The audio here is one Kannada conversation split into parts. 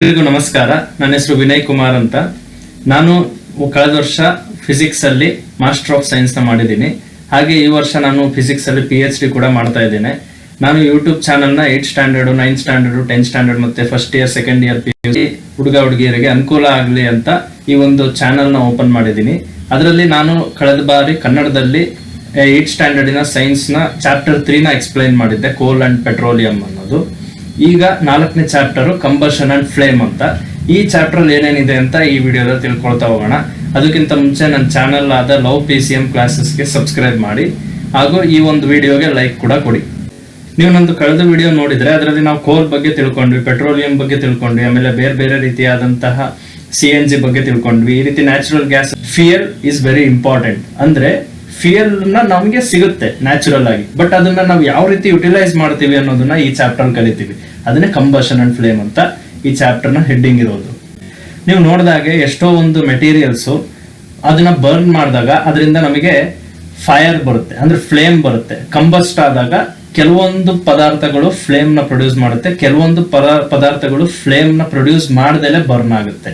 ಎಲ್ರಿಗೂ ನಮಸ್ಕಾರ. ನನ್ನ ಹೆಸರು ವಿನಯ್ ಕುಮಾರ್ ಅಂತ. ನಾನು ಕಳೆದ ವರ್ಷ ಫಿಸಿಕ್ಸ್ ಅಲ್ಲಿ ಮಾಸ್ಟರ್ ಆಫ್ ಸೈನ್ಸ್ ನ ಮಾಡಿದ್ದೀನಿ. ಹಾಗೆ ಈ ವರ್ಷ ನಾನು ಫಿಸಿಕ್ಸ್ ಅಲ್ಲಿ PhD ಕೂಡ ಮಾಡ್ತಾ ಇದ್ದೇನೆ. ನಾನು ಯೂಟ್ಯೂಬ್ ಚಾನಲ್ ನ 8th standard 9th standard 10th standard ಮತ್ತೆ first year second year PUC ಹುಡುಗ ಹುಡುಗಿಯರಿಗೆ ಅನುಕೂಲ ಆಗಲಿ ಅಂತ ಈ ಒಂದು ಚಾನಲ್ ನ ಓಪನ್ ಮಾಡಿದ್ದೀನಿ. ಅದರಲ್ಲಿ ನಾನು ಕಳೆದ ಬಾರಿ ಕನ್ನಡದಲ್ಲಿ 8th ಸ್ಟ್ಯಾಂಡರ್ಡಿನ ಸೈನ್ಸ್ ನ ಚಾಪ್ಟರ್ 3 ನ ಎಕ್ಸ್ಪ್ಲೈನ್ ಮಾಡಿದ್ದೆ, ಕೋಲ್ ಅಂಡ್ ಪೆಟ್ರೋಲಿಯಂ ಅನ್ನೋದು. ಈಗ 4ನೇ ಚಾಪ್ಟರ್ ಕಂಬಷನ್ ಅಂಡ್ ಫ್ಲೇಮ್ ಅಂತ. ಈ ಚಾಪ್ಟರ್ ಅಲ್ಲಿ ಏನೇನಿದೆ ಅಂತ ಈ ವಿಡಿಯೋದಲ್ಲಿ ತಿಳ್ಕೊಳ್ತಾ ಹೋಗೋಣ. ಅದಕ್ಕಿಂತ ಮುಂಚೆ ನನ್ನ ಚಾನಲ್ ಆದ ಲವ್ PCM ಕ್ಲಾಸಸ್ಗೆ ಸಬ್ಸ್ಕ್ರೈಬ್ ಮಾಡಿ, ಹಾಗೂ ಈ ಒಂದು ವಿಡಿಯೋಗೆ ಲೈಕ್ ಕೂಡ ಕೊಡಿ. ನೀವು ನಂದು ಕಳೆದ ವಿಡಿಯೋ ನೋಡಿದ್ರೆ ಅದರಲ್ಲಿ ನಾವು ಕೋಲ್ ಬಗ್ಗೆ ತಿಳ್ಕೊಂಡ್ವಿ, ಪೆಟ್ರೋಲಿಯಂ ಬಗ್ಗೆ ತಿಳ್ಕೊಂಡ್ವಿ, ಆಮೇಲೆ ಬೇರೆ ಬೇರೆ ರೀತಿಯಾದಂತಹ CNG ಬಗ್ಗೆ ತಿಳ್ಕೊಂಡ್ವಿ. ಈ ರೀತಿ natural gas fuel is very important. ಅಂದ್ರೆ ಫ್ಯೂಯಲ್ ನಮಗೆ ಸಿಗುತ್ತೆ ನ್ಯಾಚುರಲ್ ಆಗಿ, ಬಟ್ ಅದನ್ನ ನಾವು ಯಾವ ರೀತಿ ಯುಟಿಲೈಸ್ ಮಾಡ್ತೀವಿ ಅನ್ನೋದನ್ನ ಈ ಚಾಪ್ಟರ್ ಕಲಿತೀವಿ. ಅದನ್ನೇ ಕಂಬಷನ್ ಅಂಡ್ ಫ್ಲೇಮ್ ಅಂತ ಈ ಚಾಪ್ಟರ್ ನ ಹೆಡ್ಡಿಂಗ್ ಇರೋದು. ನೀವು ನೋಡಿದಾಗೆ ಎಷ್ಟೋ ಒಂದು ಮೆಟೀರಿಯಲ್ಸ್ ಅದನ್ನ ಬರ್ನ್ ಮಾಡಿದಾಗ ಅದರಿಂದ ನಮಗೆ ಫೈರ್ ಬರುತ್ತೆ, ಅಂದ್ರೆ ಫ್ಲೇಮ್ ಬರುತ್ತೆ. ಕಂಬಸ್ಟ್ ಆದಾಗ ಕೆಲವೊಂದು ಪದಾರ್ಥಗಳು ಫ್ಲೇಮ್ ನ ಪ್ರೊಡ್ಯೂಸ್ ಮಾಡುತ್ತೆ, ಕೆಲವೊಂದು ಪದಾರ್ಥಗಳು ಫ್ಲೇಮ್ ನ ಪ್ರೊಡ್ಯೂಸ್ ಮಾಡದಲ್ಲೇ ಬರ್ನ್ ಆಗುತ್ತೆ.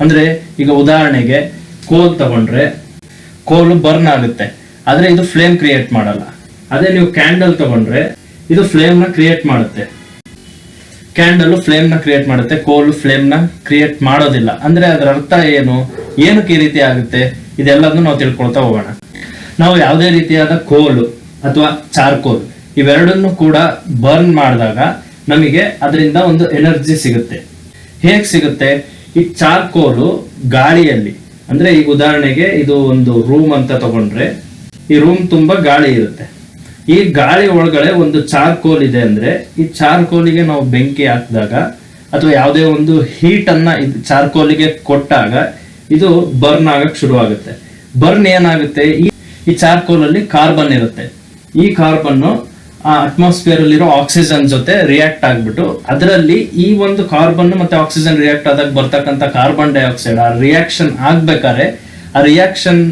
ಅಂದ್ರೆ ಈಗ ಉದಾಹರಣೆಗೆ ಕೋಲ್ ತಗೊಂಡ್ರೆ ಕೋಲು ಬರ್ನ್ ಆಗುತ್ತೆ, ಆದ್ರೆ ಇದು ಫ್ಲೇಮ್ ಕ್ರಿಯೇಟ್ ಮಾಡಲ್ಲ. ಅದೇ ನೀವು ಕ್ಯಾಂಡಲ್ ತಗೊಂಡ್ರೆ ಇದು ಫ್ಲೇಮ್ ನ ಕ್ರಿಯೇಟ್ ಮಾಡುತ್ತೆ. ಕ್ಯಾಂಡಲ್ ಫ್ಲೇಮ್ ನ ಕ್ರಿಯೇಟ್ ಮಾಡುತ್ತೆ, ಕೋಲ್ ಫ್ಲೇಮ್ ನ ಕ್ರಿಯೇಟ್ ಮಾಡೋದಿಲ್ಲ. ಅಂದ್ರೆ ಅದರ ಅರ್ಥ ಏನು, ಏನಕ್ಕೆ ಈ ರೀತಿ ಆಗುತ್ತೆ, ಇದೆಲ್ಲದನ್ನು ನಾವು ತಿಳ್ಕೊಳ್ತಾ ಹೋಗೋಣ. ನಾವು ಯಾವುದೇ ರೀತಿಯಾದ ಕೋಲು ಅಥವಾ ಚಾರ್ಕೋಲ್ ಇವೆರಡನ್ನು ಕೂಡ ಬರ್ನ್ ಮಾಡಿದಾಗ ನಮಗೆ ಅದರಿಂದ ಒಂದು ಎನರ್ಜಿ ಸಿಗುತ್ತೆ. ಹೇಗ್ ಸಿಗುತ್ತೆ? ಈ ಚಾರ್ಕೋಲು ಗಾಳಿಯಲ್ಲಿ, ಅಂದ್ರೆ ಈಗ ಉದಾಹರಣೆಗೆ ಇದು ಒಂದು ರೂಮ್ ಅಂತ ತಗೊಂಡ್ರೆ ಈ ರೂಮ್ ತುಂಬಾ ಗಾಳಿ ಇರುತ್ತೆ. ಈ ಗಾಳಿ ಒಳಗಡೆ ಒಂದು ಚಾರ್ಕೋಲ್ ಇದೆ ಅಂದ್ರೆ ಈ ಚಾರ್ಕೋಲಿಗೆ ನಾವು ಬೆಂಕಿ ಹಾಕಿದಾಗ ಅಥವಾ ಯಾವುದೇ ಒಂದು ಹೀಟ್ ಅನ್ನ ಚಾರ್ಕೋಲಿಗೆ ಕೊಟ್ಟಾಗ ಇದು ಬರ್ನ್ ಆಗಕ್ ಶುರು ಆಗುತ್ತೆ. ಬರ್ನ್ ಏನಾಗುತ್ತೆ, ಈ ಚಾರ್ಕೋಲ್ ಅಲ್ಲಿ ಕಾರ್ಬನ್ ಇರುತ್ತೆ. ಈ ಕಾರ್ಬನ್ ಆ ಅಟ್ಮಾಸ್ಫಿಯರ್ ಅಲ್ಲಿರೋ ಆಕ್ಸಿಜನ್ ಜೊತೆ ರಿಯಾಕ್ಟ್ ಆಗ್ಬಿಟ್ಟು ಅದರಲ್ಲಿ ಈ ಒಂದು ಕಾರ್ಬನ್ ಮತ್ತೆ ಆಕ್ಸಿಜನ್ ರಿಯಾಕ್ಟ್ ಆದಾಗ ಬರ್ತಕ್ಕಂಥ ಕಾರ್ಬನ್ ಡೈಆಕ್ಸೈಡ್ ಆ ರಿಯಾಕ್ಷನ್ ಆಗ್ಬೇಕಾದ್ರೆ ಆ ರಿಯಾಕ್ಷನ್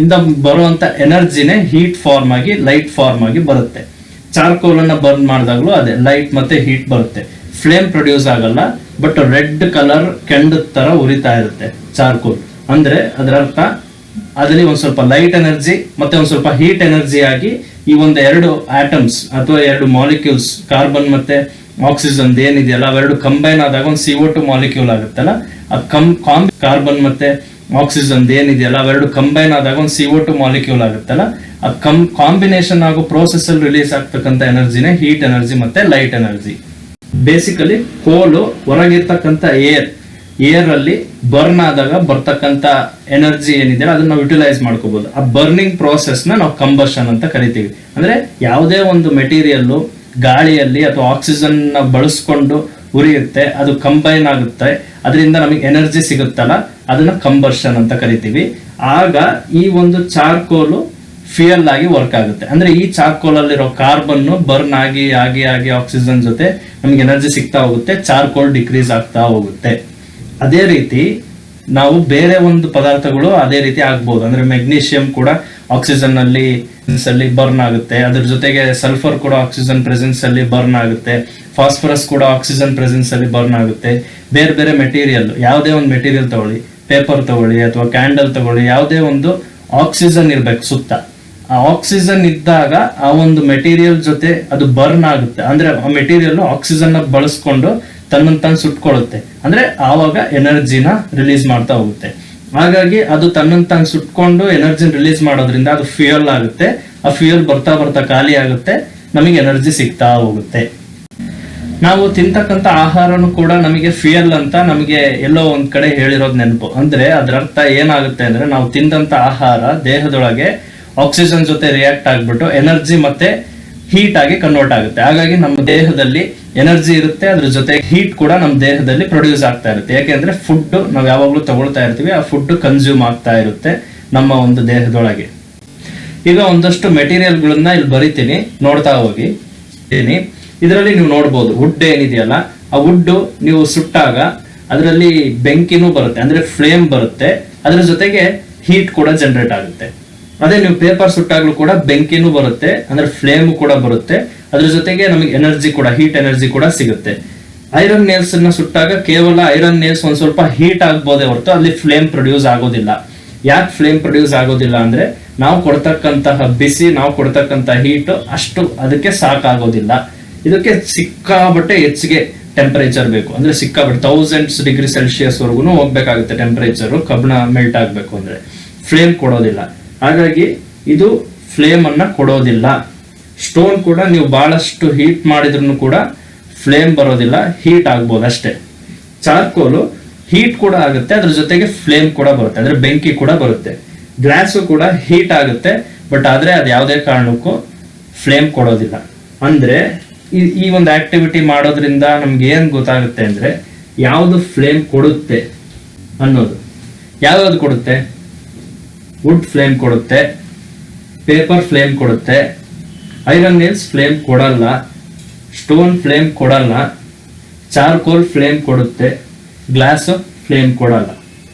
ಇಂದ ಬರುವಂತ ಎನರ್ಜಿನೇ ಹೀಟ್ ಫಾರ್ಮ್ ಆಗಿ ಲೈಟ್ ಫಾರ್ಮ್ ಆಗಿ ಬರುತ್ತೆ. ಚಾರ್ಕೋಲ್ ಅನ್ನ ಬರ್ನ್ ಮಾಡಿದಾಗ್ಲೂ ಅದೇ ಲೈಟ್ ಮತ್ತೆ ಹೀಟ್ ಬರುತ್ತೆ. ಫ್ಲೇಮ್ ಪ್ರೊಡ್ಯೂಸ್ ಆಗಲ್ಲ, ಬಟ್ ರೆಡ್ ಕಲರ್ ಕೆಂಡ ತರ ಉರಿತಾ ಇರುತ್ತೆ ಚಾರ್ಕೋಲ್. ಅಂದ್ರೆ ಅದರ ಅರ್ಥ ಅದರಲ್ಲಿ ಒಂದ್ ಸ್ವಲ್ಪ ಲೈಟ್ ಎನರ್ಜಿ ಮತ್ತೆ ಒಂದ್ ಸ್ವಲ್ಪ ಹೀಟ್ ಎನರ್ಜಿ ಆಗಿ ಈ ಒಂದು ಎರಡು ಆಟಮ್ಸ್ ಅಥವಾ ಎರಡು ಮಾಲಿಕ್ಯೂಲ್ಸ್ ಕಾರ್ಬನ್ ಮತ್ತೆ ಆಕ್ಸಿಜನ್ ಏನಿದೆಯಲ್ಲ ಅವೆರಡು ಕಂಬೈನ್ ಆದಾಗ ಒಂದು CO2 ಮಾಲಿಕ್ಯೂಲ್ ಆಗುತ್ತಲ್ಲ, ಆ ಕಾರ್ಬನ್ ಮತ್ತೆ ಆಕ್ಸಿಜನ್ ಏನಿದೆಯಲ್ಲ ಅವೆರಡು ಕಂಬೈನ್ ಆದಾಗ ಒಂದು CO2 ಮಾಲಿಕ್ಯೂಲ್ ಆಗುತ್ತಲ್ಲ, ಆ ಕಾಂಬಿನೇಷನ್ ಆಗೋ ಪ್ರೋಸೆಸ್ ಅಲ್ಲಿ ರಿಲೀಸ್ ಆಗ್ತಕ್ಕಂಥ ಎನರ್ಜಿನೇ ಹೀಟ್ ಎನರ್ಜಿ ಮತ್ತೆ ಲೈಟ್ ಎನರ್ಜಿ. ಬೇಸಿಕಲಿ ಕೋಲು ಹೊರಗಿರ್ತಕ್ಕಂಥ ಏರ್ ಅಲ್ಲಿ ಬರ್ನ್ ಆದಾಗ ಬರ್ತಕ್ಕಂಥ ಎನರ್ಜಿ ಏನಿದೆ ಅದನ್ನ ನಾವು ಯುಟಿಲೈಸ್ ಮಾಡ್ಕೋಬಹುದು. ಆ ಬರ್ನಿಂಗ್ ಪ್ರೋಸೆಸ್ ನ ನಾವು ಕಂಬಷನ್ ಅಂತ ಕರಿತೀವಿ. ಅಂದ್ರೆ ಯಾವುದೇ ಒಂದು ಮೆಟೀರಿಯಲ್ ಗಾಳಿಯಲ್ಲಿ ಅಥವಾ ಆಕ್ಸಿಜನ್ ನ ಬಳಸ್ಕೊಂಡು ಉರಿಯುತ್ತೆ, ಅದು ಕಂಬೈನ್ ಆಗುತ್ತೆ, ಅದರಿಂದ ನಮಗೆ ಎನರ್ಜಿ ಸಿಗುತ್ತಲ್ಲ, ಅದನ್ನ ಕಂಬಷನ್ ಅಂತ ಕರಿತೀವಿ. ಆಗ ಈ ಒಂದು ಚಾರ್ಕೋಲು ಫ್ಯೂಯಲ್ ಆಗಿ ವರ್ಕ್ ಆಗುತ್ತೆ. ಅಂದ್ರೆ ಈ ಚಾರ್ಕೋಲ್ ಅಲ್ಲಿರೋ ಕಾರ್ಬನ್ ಬರ್ನ್ ಆಗಿ ಆಗಿ ಆಗಿ ಆಕ್ಸಿಜನ್ ಜೊತೆ ನಮ್ಗೆ ಎನರ್ಜಿ ಸಿಗ್ತಾ ಹೋಗುತ್ತೆ, ಚಾರ್ಕೋಲ್ ಡಿಕ್ರೀಸ್ ಆಗ್ತಾ ಹೋಗುತ್ತೆ. ಅದೇ ರೀತಿ ನಾವು ಬೇರೆ ಒಂದು ಪದಾರ್ಥಗಳು ಅದೇ ರೀತಿ ಆಗ್ಬಹುದು. ಅಂದ್ರೆ ಮೆಗ್ನೀಷಿಯಂ ಕೂಡ ಆಕ್ಸಿಜನ್ ಅಲ್ಲಿ ಬರ್ನ್ ಆಗುತ್ತೆ, ಅದ್ರ ಜೊತೆಗೆ ಸಲ್ಫರ್ ಕೂಡ ಆಕ್ಸಿಜನ್ ಪ್ರೆಸೆನ್ಸ್ ಅಲ್ಲಿ ಬರ್ನ್ ಆಗುತ್ತೆ, ಫಾಸ್ಫರಸ್ ಕೂಡ ಆಕ್ಸಿಜನ್ ಪ್ರೆಸೆನ್ಸ್ ಅಲ್ಲಿ ಬರ್ನ್ ಆಗುತ್ತೆ. ಬೇರೆ ಬೇರೆ ಮೆಟೀರಿಯಲ್, ಯಾವುದೇ ಒಂದು ಮೆಟೀರಿಯಲ್ ತಗೊಳ್ಳಿ, ಪೇಪರ್ ತಗೊಳ್ಳಿ ಅಥವಾ ಕ್ಯಾಂಡಲ್ ತಗೊಳ್ಳಿ, ಯಾವುದೇ ಒಂದು ಆಕ್ಸಿಜನ್ ಇರ್ಬೇಕು ಸುತ್ತ. ಆ ಆಕ್ಸಿಜನ್ ಇದ್ದಾಗ ಆ ಒಂದು ಮೆಟೀರಿಯಲ್ ಜೊತೆ ಅದು ಬರ್ನ್ ಆಗುತ್ತೆ. ಅಂದ್ರೆ ಆ ಮೆಟೀರಿಯಲ್ ಆಕ್ಸಿಜನ್ ನ ಬಳಸ್ಕೊಂಡು ತನ್ನನ್ನು ಸುಟ್ಕೊಳ್ಳುತ್ತೆ. ಅಂದ್ರೆ ಆವಾಗ ಎನರ್ಜಿನ ರಿಲೀಸ್ ಮಾಡ್ತಾ ಹೋಗುತ್ತೆ. ಹಾಗಾಗಿ ಅದು ತನ್ನನ್ನು ಸುಟ್ಕೊಂಡು ಎನರ್ಜಿನ ರಿಲೀಸ್ ಮಾಡೋದ್ರಿಂದ ಅದು ಫ್ಯೂಯಲ್ ಆಗುತ್ತೆ. ಆ ಫ್ಯೂಯಲ್ ಬರ್ತಾ ಬರ್ತಾ ಖಾಲಿ ಆಗುತ್ತೆ, ನಮಗೆ ಎನರ್ಜಿ ಸಿಗ್ತಾ ಹೋಗುತ್ತೆ. ನಾವು ತಿಂತಕ್ಕಂಥ ಆಹಾರನು ಕೂಡ ನಮಗೆ ಫ್ಯೂಯಲ್ ಅಂತ ನಮಗೆ ಎಲ್ಲೋ ಒಂದ್ ಕಡೆ ಹೇಳಿರೋದು ನೆನಪು. ಅಂದ್ರೆ ಅದರ ಅರ್ಥ ಏನಾಗುತ್ತೆ ಅಂದ್ರೆ ನಾವು ತಿಂದಂತ ಆಹಾರ ದೇಹದೊಳಗೆ ಆಕ್ಸಿಜನ್ ಜೊತೆ ರಿಯಾಕ್ಟ್ ಆಗ್ಬಿಟ್ಟು ಎನರ್ಜಿ ಮತ್ತೆ ಹೀಟ್ ಆಗಿ ಕನ್ವರ್ಟ್ ಆಗುತ್ತೆ. ಹಾಗಾಗಿ ನಮ್ಮ ದೇಹದಲ್ಲಿ ಎನರ್ಜಿ ಇರುತ್ತೆ, ಅದ್ರ ಜೊತೆ ಹೀಟ್ ಕೂಡ ನಮ್ಮ ದೇಹದಲ್ಲಿ ಪ್ರೊಡ್ಯೂಸ್ ಆಗ್ತಾ ಇರುತ್ತೆ. ಯಾಕೆಂದ್ರೆ ಫುಡ್ ನಾವು ಯಾವಾಗ್ಲೂ ತಗೊಳ್ತಾ ಇರ್ತೀವಿ, ಆ ಫುಡ್ ಕನ್ಸ್ಯೂಮ್ ಆಗ್ತಾ ಇರುತ್ತೆ ನಮ್ಮ ಒಂದು ದೇಹದೊಳಗೆ. ಈಗ ಒಂದಷ್ಟು ಮೆಟೀರಿಯಲ್ಗಳನ್ನ ಇಲ್ಲಿ ಬರಿತೀನಿ, ನೋಡ್ತಾ ಹೋಗಿ. ಇದರಲ್ಲಿ ನೀವು ನೋಡ್ಬೋದು ವುಡ್ ಏನಿದೆಯಲ್ಲ, ಆ ವುಡ್ ನೀವು ಸುಟ್ಟಾಗ ಅದರಲ್ಲಿ ಬೆಂಕಿನೂ ಬರುತ್ತೆ, ಅಂದ್ರೆ ಫ್ಲೇಮ್ ಬರುತ್ತೆ, ಅದ್ರ ಜೊತೆಗೆ ಹೀಟ್ ಕೂಡ ಜನರೇಟ್ ಆಗುತ್ತೆ. ಅದೇ ನೀವು ಪೇಪರ್ ಸುಟ್ಟಾಗ್ಲೂ ಕೂಡ ಬೆಂಕಿನೂ ಬರುತ್ತೆ, ಅಂದ್ರೆ ಫ್ಲೇಮ್ ಕೂಡ ಬರುತ್ತೆ, ಅದ್ರ ಜೊತೆಗೆ ನಮಗೆ ಎನರ್ಜಿ ಕೂಡ ಹೀಟ್ ಎನರ್ಜಿ ಕೂಡ ಸಿಗುತ್ತೆ. ಐರನ್ ನೇಲ್ಸ್ ಅನ್ನ ಸುಟ್ಟಾಗ ಕೇವಲ ಐರನ್ ನೇಲ್ಸ್ ಒಂದ್ ಸ್ವಲ್ಪ ಹೀಟ್ ಆಗ್ಬೋದೇ ಹೊರತು ಅಲ್ಲಿ ಫ್ಲೇಮ್ ಪ್ರೊಡ್ಯೂಸ್ ಆಗೋದಿಲ್ಲ. ಯಾಕೆ ಫ್ಲೇಮ್ ಪ್ರೊಡ್ಯೂಸ್ ಆಗೋದಿಲ್ಲ ಅಂದ್ರೆ ನಾವು ಕೊಡ್ತಕ್ಕಂತಹ ಬಿಸಿ, ನಾವು ಕೊಡ್ತಕ್ಕಂತಹ ಹೀಟ್ ಅಷ್ಟು ಅದಕ್ಕೆ ಸಾಕಾಗೋದಿಲ್ಲ. ಇದಕ್ಕೆ ಸಿಕ್ಕಾಬಟ್ಟೆ ಹೆಚ್ಚಿಗೆ ಟೆಂಪರೇಚರ್ ಬೇಕು, ಅಂದ್ರೆ ಸಿಕ್ಕಾಬಟ್ಟೆ 1000 ಡಿಗ್ರಿ ಸೆಲ್ಸಿಯಸ್ ವರೆಗೂ ಹೋಗ್ಬೇಕಾಗುತ್ತೆ ಟೆಂಪರೇಚರ್ ಕಬ್ಬಣ ಮೆಲ್ಟ್ ಆಗ್ಬೇಕು ಅಂದ್ರೆ. ಫ್ಲೇಮ್ ಕೊಡೋದಿಲ್ಲ, ಹಾಗಾಗಿ ಇದು ಫ್ಲೇಮ್ ಅನ್ನ ಕೊಡೋದಿಲ್ಲ. ಸ್ಟೋನ್ ಕೂಡ ನೀವು ಬಹಳಷ್ಟು ಹೀಟ್ ಮಾಡಿದ್ರು ಕೂಡ ಫ್ಲೇಮ್ ಬರೋದಿಲ್ಲ, ಹೀಟ್ ಆಗ್ಬೋದು ಅಷ್ಟೇ. ಚಾರ್ಕೋಲು ಹೀಟ್ ಕೂಡ ಆಗುತ್ತೆ, ಅದ್ರ ಜೊತೆಗೆ ಫ್ಲೇಮ್ ಕೂಡ ಬರುತ್ತೆ, ಅಂದ್ರೆ ಬೆಂಕಿ ಕೂಡ ಬರುತ್ತೆ. ಗ್ಲಾಸು ಕೂಡ ಹೀಟ್ ಆಗುತ್ತೆ, ಬಟ್ ಆದ್ರೆ ಅದು ಯಾವುದೇ ಕಾರಣಕ್ಕೂ ಫ್ಲೇಮ್ ಕೊಡೋದಿಲ್ಲ. ಅಂದ್ರೆ ಈ ಒಂದು ಆಕ್ಟಿವಿಟಿ ಮಾಡೋದ್ರಿಂದ ನಮ್ಗೆ ಏನ್ ಗೊತ್ತಾಗುತ್ತೆ ಅಂದ್ರೆ ಯಾವುದು ಫ್ಲೇಮ್ ಕೊಡುತ್ತೆ ಅನ್ನೋದು. ಯಾವ್ಯಾವ್ದು ಕೊಡುತ್ತೆ? ವುಡ್ ಫ್ಲೇಮ್ ಕೊಡುತ್ತೆ, ಪೇಪರ್ ಫ್ಲೇಮ್ ಕೊಡುತ್ತೆ, ಐರನ್ ನೇಲ್ಸ್ ಫ್ಲೇಮ್ ಕೊಡಲ್ಲ, ಸ್ಟೋನ್ ಫ್ಲೇಮ್ ಕೊಡಲ್ಲ, ಚಾರ್ಕೋಲ್ ಫ್ಲೇಮ್ ಕೊಡುತ್ತೆ, ಗ್ಲಾಸ್ ಫ್ಲೇಮ್ ಕೊಡಲ್ಲ.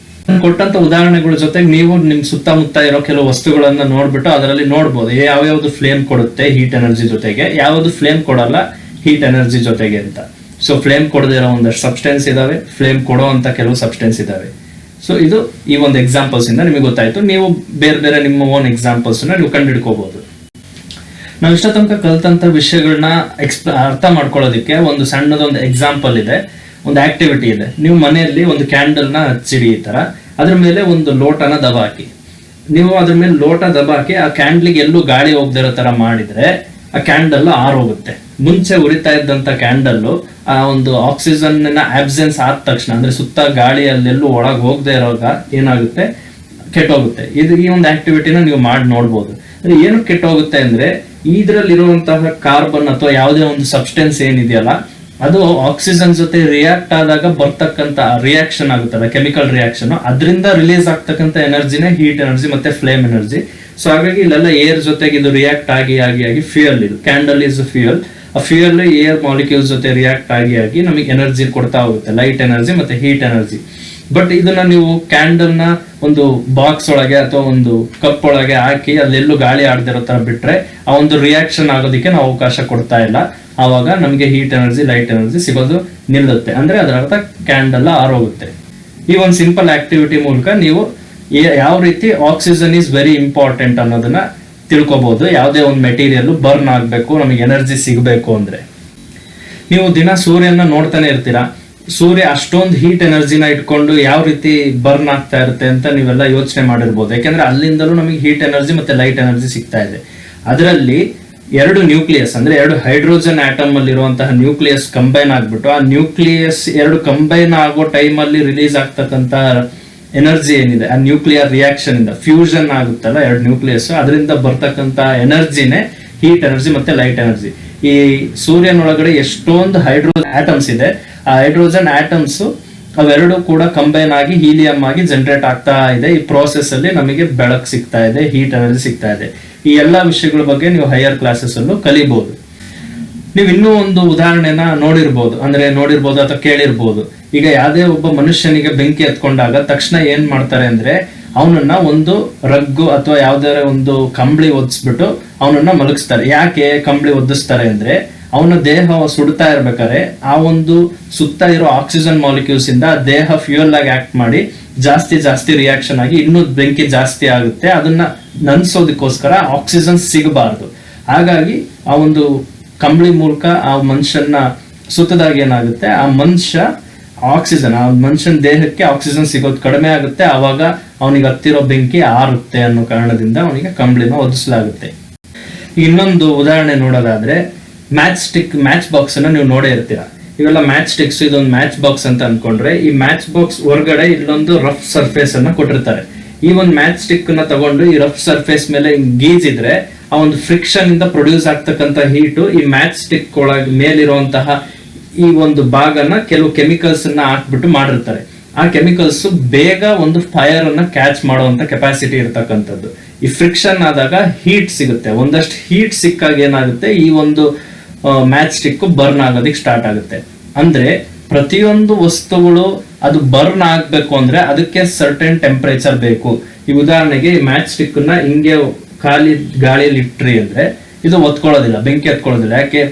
ಕೊಟ್ಟಂತ ಉದಾಹರಣೆಗಳ ಜೊತೆಗೆ ನೀವು ನಿಮ್ ಸುತ್ತಮುತ್ತ ಇರೋ ಕೆಲವು ವಸ್ತುಗಳನ್ನ ನೋಡ್ಬಿಟ್ಟು ಅದರಲ್ಲಿ ನೋಡ್ಬೋದು ಯಾವ್ಯಾವ್ದು ಫ್ಲೇಮ್ ಕೊಡುತ್ತೆ ಹೀಟ್ ಎನರ್ಜಿ ಜೊತೆಗೆ, ಯಾವ್ದು ಫ್ಲೇಮ್ ಕೊಡಲ್ಲ ಹೀಟ್ ಎನರ್ಜಿ ಜೊತೆಗೆ ಅಂತ. ಸೊ ಫ್ಲೇಮ್ ಕೊಡದಿರೋ ಒಂದಷ್ಟು ಸಬ್ಸ್ಟೆನ್ಸ್ ಇದಾವೆ, ಫ್ಲೇಮ್ ಕೊಡೋ ಅಂತ ಕೆಲವು ಸಬ್ಸ್ಟೆನ್ಸ್ ಇದಾವೆ. ಸೊ ಇದು ಈ ಒಂದು ಎಕ್ಸಾಂಪಲ್ಸ್ ಇಂದ ನಿಮಗೆ ಗೊತ್ತಾಯ್ತು. ನೀವು ಬೇರೆ ಬೇರೆ ನಿಮ್ಮ ಓನ್ ಎಕ್ಸಾಂಪಲ್ಸ್ ನೀವು ಕಂಡುಹಿಡ್ಕೋಬಹುದು. ನಾವು ಇಷ್ಟ ತನಕ ಕಲ್ತಂತ ವಿಷಯಗಳನ್ನ ಅರ್ಥ ಮಾಡ್ಕೊಳ್ಳೋದಕ್ಕೆ ಒಂದು ಸಣ್ಣದೊಂದು ಎಕ್ಸಾಂಪಲ್ ಇದೆ, ಒಂದು ಆಕ್ಟಿವಿಟಿ ಇದೆ. ನೀವು ಮನೆಯಲ್ಲಿ ಒಂದು ಕ್ಯಾಂಡಲ್ ನ ಹಚ್ಚಿಡಿ ಈ ತರ, ಅದ್ರ ಮೇಲೆ ಒಂದು ಲೋಟನ ದಬಾಕಿ. ನೀವು ಅದ್ರ ಮೇಲೆ ಲೋಟ ದಬಾಕಿ ಆ ಕ್ಯಾಂಡ್ಲಿಗೆ ಎಲ್ಲೂ ಗಾಳಿ ಹೋಗದಿರೋ ತರ ಮಾಡಿದ್ರೆ ಆ ಕ್ಯಾಂಡಲ್ ಆರೋಗುತ್ತೆ. ಮುಂಚೆ ಉರಿತಾ ಇದ್ದಂತ ಕ್ಯಾಂಡಲ್ ಆ ಒಂದು ಆಕ್ಸಿಜನ್ ಆಬ್ಸೆನ್ಸ್ ಆದ ತಕ್ಷಣ, ಅಂದ್ರೆ ಸುತ್ತ ಗಾಳಿ ಅಲ್ಲೆಲ್ಲೂ ಒಳಗೆ ಹೋಗದೆ ಇರೋವಾಗ ಏನಾಗುತ್ತೆ, ಕೆಟ್ಟೋಗುತ್ತೆ. ಈ ಒಂದು ಆಕ್ಟಿವಿಟಿನ ನೀವು ಮಾಡಿ ನೋಡ್ಬೋದು. ಏನು ಕೆಟ್ಟೋಗುತ್ತೆ ಅಂದ್ರೆ ಇದ್ರಲ್ಲಿರುವಂತಹ ಕಾರ್ಬನ್ ಅಥವಾ ಯಾವುದೇ ಒಂದು ಸಬ್ಸ್ಟೆನ್ಸ್ ಏನಿದೆಯಲ್ಲ ಅದು ಆಕ್ಸಿಜನ್ ಜೊತೆ ರಿಯಾಕ್ಟ್ ಆದಾಗ ಬರ್ತಕ್ಕಂತ ರಿಯಾಕ್ಷನ್ ಆಗುತ್ತಲ್ಲ, ಕೆಮಿಕಲ್ ರಿಯಾಕ್ಷನ್, ಅದರಿಂದ ರಿಲೀಸ್ ಆಗ್ತಕ್ಕಂಥ ಎನರ್ಜಿನೇ ಹೀಟ್ ಎನರ್ಜಿ ಮತ್ತೆ ಫ್ಲೇಮ್ ಎನರ್ಜಿ. ಸೊ ಹಾಗಾಗಿ ಇಲ್ಲೆಲ್ಲ ಏರ್ ಜೊತೆಗೆ ಇದು ರಿಯಾಕ್ಟ್ ಆಗಿ ಫ್ಯೂಯಲ್, ಇದು ಕ್ಯಾಂಡಲ್ ಇಸ್ ಫ್ಯೂಯಲ್. ಆ ಫ್ಯೂಯಲ್ ಏರ್ ಮಾಲಿಕ್ಯೂಲ್ಸ್ ಜೊತೆ ರಿಯಾಕ್ಟ್ ಆಗಿ ನಮಗೆ ಎನರ್ಜಿ ಕೊಡ್ತಾ ಹೋಗುತ್ತೆ, ಲೈಟ್ ಎನರ್ಜಿ ಮತ್ತೆ ಹೀಟ್ ಎನರ್ಜಿ. ಬಟ್ ಇದನ್ನ ನೀವು ಕ್ಯಾಂಡಲ್ ನ ಒಂದು ಬಾಕ್ಸ್ ಒಳಗೆ ಅಥವಾ ಒಂದು ಕಪ್ ಒಳಗೆ ಹಾಕಿ ಅಲ್ಲೆಲ್ಲೂ ಗಾಳಿ ಆಡದಿರೋ ತರ ಬಿಟ್ರೆ ಆ ಒಂದು ರಿಯಾಕ್ಷನ್ ಆಗೋದಕ್ಕೆ ನಾವು ಅವಕಾಶ ಕೊಡ್ತಾ ಇಲ್ಲ. ಆವಾಗ ನಮಗೆ ಹೀಟ್ ಎನರ್ಜಿ, ಲೈಟ್ ಎನರ್ಜಿ ಸಿಗೋದು ನಿಲ್ಲುತ್ತೆ, ಅಂದ್ರೆ ಅದರ ಅರ್ಥ ಕ್ಯಾಂಡಲ್ ಆರೋಗುತ್ತೆ. ಈ ಒಂದು ಸಿಂಪಲ್ ಆಕ್ಟಿವಿಟಿ ಮೂಲಕ ನೀವು ಯಾವ ರೀತಿ ಆಕ್ಸಿಜನ್ ಈಸ್ ವೆರಿ ಇಂಪಾರ್ಟೆಂಟ್ ಅನ್ನೋದನ್ನ ತಿಳ್ಕೊಬಹುದು. ಯಾವುದೇ ಒಂದು ಮೆಟೀರಿಯಲ್ ಬರ್ನ್ ಆಗ್ಬೇಕು, ನಮಗೆ ಎನರ್ಜಿ ಸಿಗಬೇಕು ಅಂದ್ರೆ. ನೀವು ದಿನ ಸೂರ್ಯನ ನೋಡ್ತಾನೆ ಇರ್ತೀರಾ, ಸೂರ್ಯ ಅಷ್ಟೊಂದು ಹೀಟ್ ಎನರ್ಜಿನ ಇಟ್ಕೊಂಡು ಯಾವ ರೀತಿ ಬರ್ನ್ ಆಗ್ತಾ ಇರುತ್ತೆ ಅಂತ ನೀವೆಲ್ಲ ಯೋಚನೆ ಮಾಡಿರ್ಬೋದು. ಯಾಕೆಂದ್ರೆ ಅಲ್ಲಿಂದಲೂ ನಮಗೆ ಹೀಟ್ ಎನರ್ಜಿ ಮತ್ತೆ ಲೈಟ್ ಎನರ್ಜಿ ಸಿಗ್ತಾ ಇದೆ. ಅದರಲ್ಲಿ 2 ನ್ಯೂಕ್ಲಿಯಸ್ ಅಂದ್ರೆ 2 ಹೈಡ್ರೋಜನ್ ಆಟಮ್ ಅಲ್ಲಿ ಇರುವಂತಹ ನ್ಯೂಕ್ಲಿಯಸ್ ಕಂಬೈನ್ ಆಗ್ಬಿಟ್ಟು ಆ ನ್ಯೂಕ್ಲಿಯಸ್ 2 ಕಂಬೈನ್ ಆಗೋ ಟೈಮ್ ಅಲ್ಲಿ ರಿಲೀಸ್ ಆಗ್ತಕ್ಕಂತ ಎನರ್ಜಿ ಏನಿದೆ, ಆ ನ್ಯೂಕ್ಲಿಯರ್ ರಿಯಾಕ್ಷನ್ ಇಂದ ಫ್ಯೂಷನ್ ಆಗುತ್ತಲ್ಲ 2 ನ್ಯೂಕ್ಲಿಯಸ್, ಅದರಿಂದ ಬರ್ತಕ್ಕಂತ ಎನರ್ಜಿನೇ ಹೀಟ್ ಎನರ್ಜಿ ಮತ್ತೆ ಲೈಟ್ ಎನರ್ಜಿ. ಈ ಸೂರ್ಯನೊಳಗಡೆ ಎಷ್ಟೊಂದು ಹೈಡ್ರೋಜನ್ ಆಟಮ್ಸ್ ಇದೆ, ಆ ಹೈಡ್ರೋಜನ್ ಆಟಮ್ಸ್ ಅವೆರಡು ಕೂಡ ಕಂಬೈನ್ ಆಗಿ ಹೀಲಿಯಂ ಆಗಿ ಜನರೇಟ್ ಆಗ್ತಾ ಇದೆ. ಈ ಪ್ರೋಸೆಸ್ ಅಲ್ಲಿ ನಮಗೆ ಬೆಳಕು ಸಿಗ್ತಾ ಇದೆ, ಹೀಟ್ ಎನರ್ಜಿ ಸಿಗ್ತಾ ಇದೆ. ಈ ಎಲ್ಲಾ ವಿಷಯಗಳ ಬಗ್ಗೆ ನೀವು ಹೈಯರ್ ಕ್ಲಾಸಸ್ ಅಲ್ಲೂ ಕಲಿಬಹುದು. ನೀವು ಇನ್ನೂ ಒಂದು ಉದಾಹರಣೆನ ನೋಡಿರ್ಬೋದು ಅಥವಾ ಕೇಳಿರ್ಬೋದು. ಈಗ ಯಾವುದೇ ಒಬ್ಬ ಮನುಷ್ಯನಿಗೆ ಬೆಂಕಿ ಹತ್ಕೊಂಡಾಗ ತಕ್ಷಣ ಏನ್ ಮಾಡ್ತಾರೆ ಅಂದ್ರೆ ಅವನನ್ನ ಒಂದು ರಗ್ಗು ಅಥವಾ ಯಾವ್ದಾರ ಒಂದು ಕಂಬಳಿ ಒದಿಸ್ಬಿಟ್ಟು ಅವನನ್ನ ಮಲಗಿಸ್ತಾರೆ. ಯಾಕೆ ಕಂಬಳಿ ಒದಿಸ್ತಾರೆ ಅಂದ್ರೆ ಅವನ ದೇಹ ಸುಡ್ತಾ ಇರ್ಬೇಕಾದ್ರೆ ಆ ಒಂದು ಸುತ್ತ ಇರೋ ಆಕ್ಸಿಜನ್ ಮಾಲಿಕ್ಯೂಲ್ಸ್ ಇಂದ ದೇಹ ಫ್ಯೂಯಲ್ ಆಗಿ ಆಕ್ಟ್ ಮಾಡಿ ಜಾಸ್ತಿ ರಿಯಾಕ್ಷನ್ ಆಗಿ ಇನ್ನೂ ಬೆಂಕಿ ಜಾಸ್ತಿ ಆಗುತ್ತೆ. ಅದನ್ನ ನನ್ಸೋದಕ್ಕೋಸ್ಕರ ಆಕ್ಸಿಜನ್ ಸಿಗಬಾರ್ದು. ಹಾಗಾಗಿ ಆ ಒಂದು ಕಂಬಳಿ ಮೂಲಕ ಆ ಮನುಷ್ಯನ ಸುತ್ತದಾಗ ಏನಾಗುತ್ತೆ, ಆ ಮನುಷ್ಯನ ದೇಹಕ್ಕೆ ಆಕ್ಸಿಜನ್ ಸಿಗೋದು ಕಡಿಮೆ ಆಗುತ್ತೆ. ಆವಾಗ ಅವನಿಗೆ ಹತ್ತಿರೋ ಬೆಂಕಿ ಆರುತ್ತೆ ಅನ್ನೋ ಕಾರಣದಿಂದ ಅವನಿಗೆ ಕಂಬಳಿನ ಒದಿಸಲಾಗುತ್ತೆ. ಇನ್ನೊಂದು ಉದಾಹರಣೆ ನೋಡೋದಾದ್ರೆ ಮ್ಯಾಚ್ ಬಾಕ್ಸ್ ಅನ್ನ ನೀವು ನೋಡೇ ಇರ್ತೀರಾ. ಇವೆಲ್ಲ ಮ್ಯಾಚ್ ಸ್ಟಿಕ್ಸ್, ಇದೊಂದು ಮ್ಯಾಚ್ ಬಾಕ್ಸ್ ಅಂತ ಅನ್ಕೊಂಡ್ರೆ ಈ ಮ್ಯಾಚ್ ಬಾಕ್ಸ್ ಹೊರಗಡೆ ಇಲ್ಲೊಂದು ರಫ್ ಸರ್ಫೇಸ್ ಅನ್ನ ಕೊಟ್ಟಿರ್ತಾರೆ. ಈ ಒಂದು ಮ್ಯಾಚ್ ಸ್ಟಿಕ್ ನ ತಗೊಂಡು ಈ ರಫ್ ಸರ್ಫೇಸ್ ಮೇಲೆ ಗೀಜಿದ್ರೆ ಆ ಒಂದು ಫ್ರಿಕ್ಷನ್ ಇಂದ ಪ್ರೊಡ್ಯೂಸ್ ಆಗ್ತಕ್ಕಂತ ಹೀಟು ಈ ಮ್ಯಾಚ್ ಸ್ಟಿಕ್ ಒಳಗೆ ಮೇಲಿರುವಂತಹ ಈ ಒಂದು ಭಾಗನ ಕೆಲವು ಕೆಮಿಕಲ್ಸ್ ಅನ್ನ ಹಾಕ್ಬಿಟ್ಟು ಮಾಡಿರ್ತಾರೆ. ಆ ಕೆಮಿಕಲ್ಸ್ ಬೇಗ ಒಂದು ಫೈರ್ ಅನ್ನ ಕ್ಯಾಚ್ ಮಾಡುವಂತ ಕೆಪಾಸಿಟಿ ಇರ್ತಕ್ಕಂಥದ್ದು. ಈ ಫ್ರಿಕ್ಷನ್ ಆದಾಗ ಹೀಟ್ ಸಿಗುತ್ತೆ. ಒಂದಷ್ಟು ಹೀಟ್ ಸಿಕ್ಕಾಗ ಏನಾಗುತ್ತೆ, ಈ ಒಂದು ಮ್ಯಾಚ್ ಸ್ಟಿಕ್ ಬರ್ನ್ ಆಗೋದಿಕ್ ಸ್ಟಾರ್ಟ್ ಆಗುತ್ತೆ. ಅಂದ್ರೆ ಪ್ರತಿಯೊಂದು ವಸ್ತುಗಳು ಅದು ಬರ್ನ್ ಆಗ್ಬೇಕು ಅಂದ್ರೆ ಅದಕ್ಕೆ ಸರ್ಟನ್ ಟೆಂಪರೇಚರ್ ಬೇಕು. ಈ ಉದಾಹರಣೆಗೆ ಈ ಮ್ಯಾಚ್ ಸ್ಟಿಕ್ ನ ಹಿಂಗೆ ಖಾಲಿ ಗಾಳಿಯಲ್ಲಿ ಇಟ್ರಿ ಅಂದ್ರೆ ಇದು ಒತ್ಕೊಳ್ಳೋದಿಲ್ಲ, ಬೆಂಕಿ ಹತ್ಕೊಳ್ಳೋದಿಲ್ಲ. ಯಾಕೆ?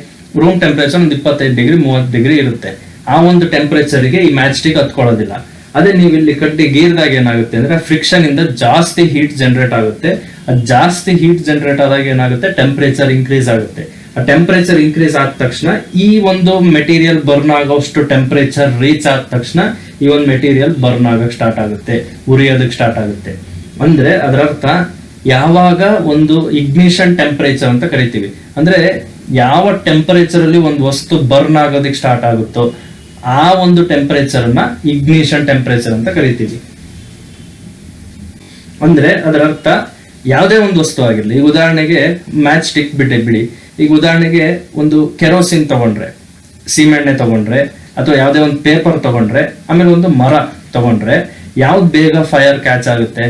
ರೂಮ್ ಟೆಂಪರೇಚರ್ ಒಂದು 25 ಡಿಗ್ರಿ 30 ಡಿಗ್ರಿ ಇರುತ್ತೆ. ಆ ಒಂದು ಟೆಂಪರೇಚರ್ಗೆ ಈ ಮ್ಯಾಚ್ ಸ್ಟಿಕ್ ಹತ್ಕೊಳ್ಳೋದಿಲ್ಲ. ಅದೇ ನೀವು ಇಲ್ಲಿ ಕಡ್ಡಿ ಗೀರ್ದಾಗ ಏನಾಗುತ್ತೆ ಅಂದ್ರೆ ಫ್ರಿಕ್ಷನ್ ಇಂದ ಜಾಸ್ತಿ ಹೀಟ್ ಜನರೇಟ್ ಆಗುತ್ತೆ. ಅದು ಜಾಸ್ತಿ ಹೀಟ್ ಜನರೇಟ್ ಆದಾಗ ಏನಾಗುತ್ತೆ, ಟೆಂಪರೇಚರ್ ಇನ್ಕ್ರೀಸ್ ಆಗುತ್ತೆ. ಆ ಟೆಂಪರೇಚರ್ ಇನ್ಕ್ರೀಸ್ ಆದ ತಕ್ಷಣ ಈ ಒಂದು ಮೆಟೀರಿಯಲ್ ಬರ್ನ್ ಆಗೋಷ್ಟು ಟೆಂಪರೇಚರ್ ರೀಚ್ ಆದ ತಕ್ಷಣ ಈ ಒಂದು ಮೆಟೀರಿಯಲ್ ಬರ್ನ್ ಆಗಕ್ಕೆ ಸ್ಟಾರ್ಟ್ ಆಗುತ್ತೆ, ಉರಿಯೋದಕ್ಕೆ ಸ್ಟಾರ್ಟ್ ಆಗುತ್ತೆ. ಅಂದ್ರೆ ಅದರರ್ಥ ಯಾವಾಗ ಒಂದು ಇಗ್ನಿಷನ್ ಟೆಂಪರೇಚರ್ ಅಂತ ಕರಿತೀವಿ, ಅಂದ್ರೆ ಯಾವ ಟೆಂಪರೇಚರ್ ಅಲ್ಲಿ ಒಂದು ವಸ್ತು ಬರ್ನ್ ಆಗೋದಕ್ಕೆ ಸ್ಟಾರ್ಟ್ ಆಗುತ್ತೋ ಆ ಒಂದು ಟೆಂಪರೇಚರ್ ನ ಇಗ್ನಿಷನ್ ಟೆಂಪರೇಚರ್ ಅಂತ ಕರಿತೀವಿ. ಅಂದ್ರೆ ಅದರ ಅರ್ಥ ಯಾವುದೇ ಒಂದು ವಸ್ತು ಆಗಿರ್ಲಿ, ಈಗ ಉದಾಹರಣೆಗೆ ಮ್ಯಾಚ್ ಸ್ಟಿಕ್ ಬಿಡಿ, ಈಗ ಉದಾಹರಣೆಗೆ ಒಂದು ಕೆರೋಸಿನ್ ತಗೊಂಡ್ರೆ, ಸೀಮೆಣ್ಣೆ ತಗೊಂಡ್ರೆ, ಅಥವಾ ಯಾವುದೇ ಒಂದು ಪೇಪರ್ ತಗೊಂಡ್ರೆ, ಆಮೇಲೆ ಒಂದು ಮರ ತಗೊಂಡ್ರೆ ಯಾವ್ದು ಬೇಗ ಫೈರ್ ಕ್ಯಾಚ್ ಆಗುತ್ತೆ?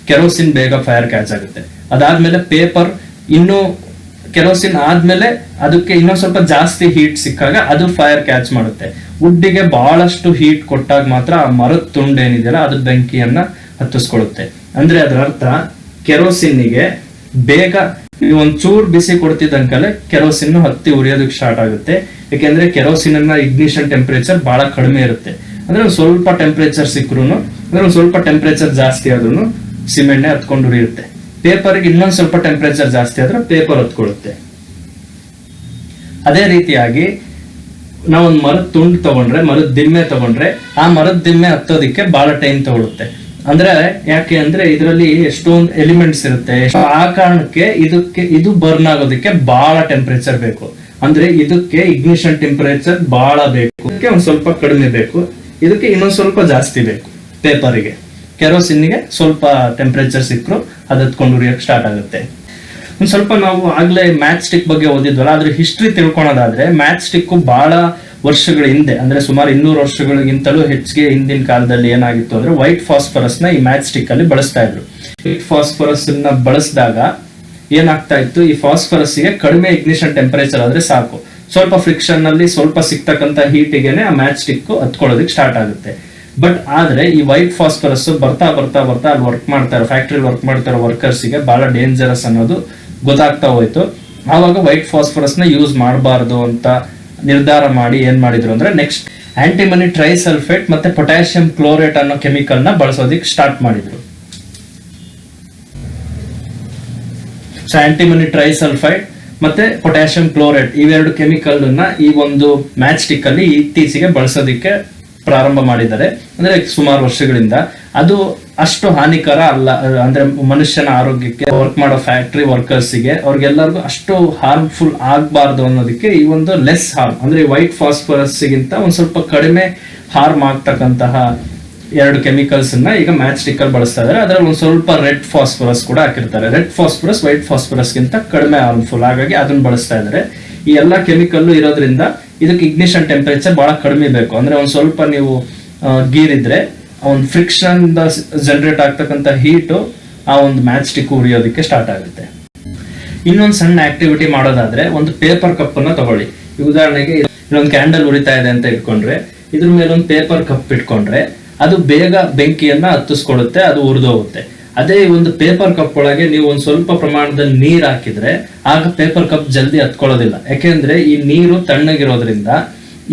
ಕೆರೋಸಿನ್ ಬೇಗ ಫೈರ್ ಕ್ಯಾಚ್ ಆಗುತ್ತೆ. ಅದಾದ್ಮೇಲೆ ಪೇಪರ್, ಇನ್ನು ಕೆರೋಸಿನ್ ಆದ್ಮೇಲೆ ಅದಕ್ಕೆ ಇನ್ನೊಂದ್ ಸ್ವಲ್ಪ ಜಾಸ್ತಿ ಹೀಟ್ ಸಿಕ್ಕಾಗ ಅದು ಫೈರ್ ಕ್ಯಾಚ್ ಮಾಡುತ್ತೆ. ವುಡ್ಡಿಗೆ ಬಹಳಷ್ಟು ಹೀಟ್ ಕೊಟ್ಟಾಗ ಮಾತ್ರ ಆ ಮರದ ತುಂಡು ಏನಿದೆಯಲ್ಲ ಅದು ಬೆಂಕಿಯನ್ನ ಹತ್ತಿಸ್ಕೊಳ್ಳುತ್ತೆ. ಅಂದ್ರೆ ಅದರ ಅರ್ಥ ಕೆರೋಸಿನ್ನಿಗೆ ಬೇಗ ನೀವು ಒಂದ್ ಚೂರ್ ಬಿಸಿ ಕೊಡ್ತಿದ್ದಂಕಲೆ ಕೆರೋಸಿನ್ ಹತ್ತಿ ಉರಿಯೋದಕ್ಕೆ ಸ್ಟಾರ್ಟ್ ಆಗುತ್ತೆ. ಯಾಕೆಂದ್ರೆ ಕೆರೋಸಿನ್ ಇಗ್ನಿಷನ್ ಟೆಂಪರೇಚರ್ ಬಹಳ ಕಡಿಮೆ ಇರುತ್ತೆ. ಅಂದ್ರೆ ಒಂದ್ ಸ್ವಲ್ಪ ಟೆಂಪರೇಚರ್ ಸಿಕ್ಕರು, ಅಂದ್ರೆ ಒಂದ್ ಸ್ವಲ್ಪ ಟೆಂಪರೇಚರ್ ಜಾಸ್ತಿ ಆದ್ರೂ ಸಿಮೆಂಟ್ ಹತ್ಕೊಂಡು ಉರಿಯುತ್ತೆ. ಪೇಪರ್ಗೆ ಇನ್ನೊಂದ್ ಸ್ವಲ್ಪ ಟೆಂಪರೇಚರ್ ಜಾಸ್ತಿ ಆದ್ರೆ ಪೇಪರ್ ಹತ್ಕೊಳ್ಳುತ್ತೆ. ಅದೇ ರೀತಿಯಾಗಿ ನಾವೊಂದ್ ಮರದ ತುಂಡು ತಗೊಂಡ್ರೆ, ಮರದ ದಿಮ್ಮೆ ತಗೊಂಡ್ರೆ, ಆ ಮರದ ದಿಮ್ಮೆ ಹತ್ತೋದಿಕ್ಕೆ ಬಹಳ ಟೈಮ್ ತಗೊಳುತ್ತೆ. ಅಂದ್ರೆ ಯಾಕೆ ಅಂದ್ರೆ ಇದರಲ್ಲಿ ಎಷ್ಟೊಂದು ಎಲಿಮೆಂಟ್ಸ್ ಇರುತ್ತೆ. ಆ ಕಾರಣಕ್ಕೆ ಇದು ಬರ್ನ್ ಆಗೋದಕ್ಕೆ ಬಹಳ ಟೆಂಪರೇಚರ್ ಬೇಕು. ಅಂದ್ರೆ ಇದಕ್ಕೆ ಇಗ್ನಿಷನ್ ಟೆಂಪರೇಚರ್ ಬಹಳ ಬೇಕು, ಒಂದ್ ಸ್ವಲ್ಪ ಕಡಿಮೆ ಬೇಕು, ಇದಕ್ಕೆ ಇನ್ನೊಂದ್ ಸ್ವಲ್ಪ ಜಾಸ್ತಿ ಬೇಕು. ಪೇಪರ್ಗೆ, ಕೆರೋಸಿನ್ಗೆ ಸ್ವಲ್ಪ ಟೆಂಪರೇಚರ್ ಸಿಕ್ಕರು ಅದು ಹತ್ಕೊಂಡು ಉರಿಯಕ್ಕೆ ಸ್ಟಾರ್ಟ್ ಆಗುತ್ತೆ. ಒಂದ್ ಸ್ವಲ್ಪ ನಾವು ಆಗ್ಲೇ ಮ್ಯಾಚ್ ಸ್ಟಿಕ್ ಬಗ್ಗೆ ಓದಿದ್ವಲ್ಲ, ಅದ್ರ ಹಿಸ್ಟ್ರಿ ತಿಳ್ಕೊಳೋದಾದ್ರೆ ಮ್ಯಾಚ್ ಸ್ಟಿಕ್ ಬಹಳ ವರ್ಷಗಳ ಹಿಂದೆ, ಅಂದ್ರೆ ಸುಮಾರು 200 ವರ್ಷಗಳಿಗಿಂತಲೂ ಹೆಚ್ಚಿಗೆ ಹಿಂದಿನ ಕಾಲದಲ್ಲಿ ಏನಾಗಿತ್ತು ಅಂದ್ರೆ ವೈಟ್ ಫಾಸ್ಫರಸ್ ನ ಈ ಮ್ಯಾಚ್ ಸ್ಟಿಕ್ ಅಲ್ಲಿ ಬಳಸ್ತಾ ಇದ್ರು. ವೈಟ್ ಫಾಸ್ಫರಸ್ ನ ಬಳಸಿದಾಗ ಏನಾಗ್ತಾ ಇತ್ತು, ಈ ಫಾಸ್ಫರಸ್ ಗೆ ಕಡಿಮೆ ಇಗ್ನಿಷನ್ ಟೆಂಪರೇಚರ್ ಆದ್ರೆ ಸಾಕು, ಸ್ವಲ್ಪ ಫ್ರಿಕ್ಷನ್ ಅಲ್ಲಿ ಸ್ವಲ್ಪ ಸಿಕ್ತಕ್ಕಂತ ಹೀಟಿಗೆನೆ ಆ ಮ್ಯಾಚ್ ಸ್ಟಿಕ್ ಹತ್ಕೊಳ್ಳೋದಕ್ಕೆ ಸ್ಟಾರ್ಟ್ ಆಗುತ್ತೆ. ಬಟ್ ಆದ್ರೆ ಈ ವೈಟ್ ಫಾಸ್ಫರಸ್ ಬರ್ತಾ ಬರ್ತಾ ಬರ್ತಾ ಅಲ್ಲಿ ವರ್ಕ್ ಮಾಡ್ತಾರೆ, ಫ್ಯಾಕ್ಟ್ರಿ ವರ್ಕ್ ಮಾಡ್ತಾರೋ ವರ್ಕರ್ಸ್ಗೆ ಬಹಳ ಡೇಂಜರಸ್ ಅನ್ನೋದು ಗೊತ್ತಾಗ್ತಾ ಹೋಯ್ತು. ಆವಾಗ ವೈಟ್ ಫಾಸ್ಫರಸ್ ನ ಯೂಸ್ ಮಾಡಬಾರ್ದು ಅಂತ ನಿರ್ಧಾರ ಮಾಡಿ ಏನ್ ಮಾಡಿದ್ರು ಅಂದ್ರೆ ನೆಕ್ಸ್ಟ್ ಆಂಟಿಮನಿ ಟ್ರೈಸಲ್ಫೇಟ್ ಮತ್ತೆ ಪೊಟ್ಯಾಷಿಯಂ ಕ್ಲೋರೇಟ್ ಅನ್ನೋ ಕೆಮಿಕಲ್ ನ ಬಳಸೋದಿಕ್ ಸ್ಟಾರ್ಟ್ ಮಾಡಿದ್ರು. ಸೊ ಆಂಟಿಮನಿ ಟ್ರೈಸಲ್ಫೈಡ್ ಮತ್ತೆ ಪೊಟ್ಯಾಷಿಯಂ ಕ್ಲೋರೇಟ್ ಇವೆರಡು ಕೆಮಿಕಲ್ ನ ಈ ಒಂದು ಮ್ಯಾಚ್ ಸ್ಟಿಕ್ ಅಲ್ಲಿ ಇತ್ತೀಚೆಗೆ ಬಳಸೋದಿಕ್ಕೆ ಪ್ರಾರಂಭ ಮಾಡಿದ್ದಾರೆ. ಅಂದ್ರೆ ಸುಮಾರು ವರ್ಷಗಳಿಂದ ಅದು ಅಷ್ಟು ಹಾನಿಕರ ಅಲ್ಲ, ಅಂದ್ರೆ ಮನುಷ್ಯನ ಆರೋಗ್ಯಕ್ಕೆ, ವರ್ಕ್ ಮಾಡೋ ಫ್ಯಾಕ್ಟ್ರಿ ವರ್ಕರ್ಸ್ಗೆ, ಅವ್ರಿಗೆಲ್ಲರಿಗೂ ಅಷ್ಟು ಹಾರ್ಮ್ಫುಲ್ ಆಗ್ಬಾರ್ದು ಅನ್ನೋದಕ್ಕೆ ಈ ಒಂದು ಲೆಸ್ ಹಾರ್ಮ್, ಅಂದ್ರೆ ವೈಟ್ ಫಾಸ್ಫರಸ್ ಗಿಂತ ಒಂದ್ ಸ್ವಲ್ಪ ಕಡಿಮೆ ಹಾರ್ಮ್ ಆಗ್ತಕ್ಕಂತಹ ಎರಡು ಕೆಮಿಕಲ್ಸ್ ನ ಈಗ ಮ್ಯಾಚ್ ಸ್ಟಿಕ್ ಅಲ್ಲಿ ಬಳಸ್ತಾ ಇದಾರೆ. ಅದ್ರಲ್ಲಿ ಒಂದ್ ಸ್ವಲ್ಪ ರೆಡ್ ಫಾಸ್ಫರಸ್ ಕೂಡ ಹಾಕಿರ್ತಾರೆ. ರೆಡ್ ಫಾಸ್ಫರಸ್ ವೈಟ್ ಫಾಸ್ಫರಸ್ ಗಿಂತ ಕಡಿಮೆ ಹಾರ್ಮ್ಫುಲ್, ಹಾಗಾಗಿ ಅದನ್ನ ಬಳಸ್ತಾ ಇದಾರೆ. ಈ ಎಲ್ಲಾ ಕೆಮಿಕಲ್ ಇರೋದ್ರಿಂದ ಇದಕ್ಕೆ ಇಗ್ನಿಷನ್ ಟೆಂಪರೇಚರ್ ಬಹಳ ಕಡಿಮೆ ಬೇಕು. ಅಂದ್ರೆ ಒಂದ್ ಸ್ವಲ್ಪ ನೀವು ಗೀರಿದ್ರೆ ಒಂದು ಫ್ರಿಕ್ಷನ್ ಜನರೇಟ್ ಆಗ್ತಕ್ಕಂಥ ಹೀಟು ಆ ಒಂದು ಮ್ಯಾಚ್ ಸ್ಟಿಕ್ ಉರಿಯೋದಕ್ಕೆ ಸ್ಟಾರ್ಟ್ ಆಗುತ್ತೆ. ಇನ್ನೊಂದು ಸಣ್ಣ ಆಕ್ಟಿವಿಟಿ ಮಾಡೋದಾದ್ರೆ ಒಂದು ಪೇಪರ್ ಕಪ್ ಅನ್ನ ತಗೊಳ್ಳಿ. ಉದಾಹರಣೆಗೆ ಇಲ್ಲೊಂದು ಕ್ಯಾಂಡಲ್ ಉರಿತಾ ಇದೆ ಅಂತ ಇಟ್ಕೊಂಡ್ರೆ, ಇದ್ರ ಮೇಲೆ ಒಂದು ಪೇಪರ್ ಕಪ್ ಇಟ್ಕೊಂಡ್ರೆ ಅದು ಬೇಗ ಬೆಂಕಿಯನ್ನ ಹತ್ತಿಸ್ಕೊಳ್ಳುತ್ತೆ, ಅದು ಉರಿದೋಗುತ್ತೆ. ಅದೇ ಒಂದು ಪೇಪರ್ ಕಪ್ ಒಳಗೆ ನೀವು ಒಂದ್ ಸ್ವಲ್ಪ ಪ್ರಮಾಣದಲ್ಲಿ ನೀರ್ ಹಾಕಿದ್ರೆ ಆಗ ಪೇಪರ್ ಕಪ್ ಜಲ್ದಿ ಹತ್ಕೊಳ್ಳೋದಿಲ್ಲ. ಯಾಕೆಂದ್ರೆ ಈ ನೀರು ತಣ್ಣಗಿರೋದ್ರಿಂದ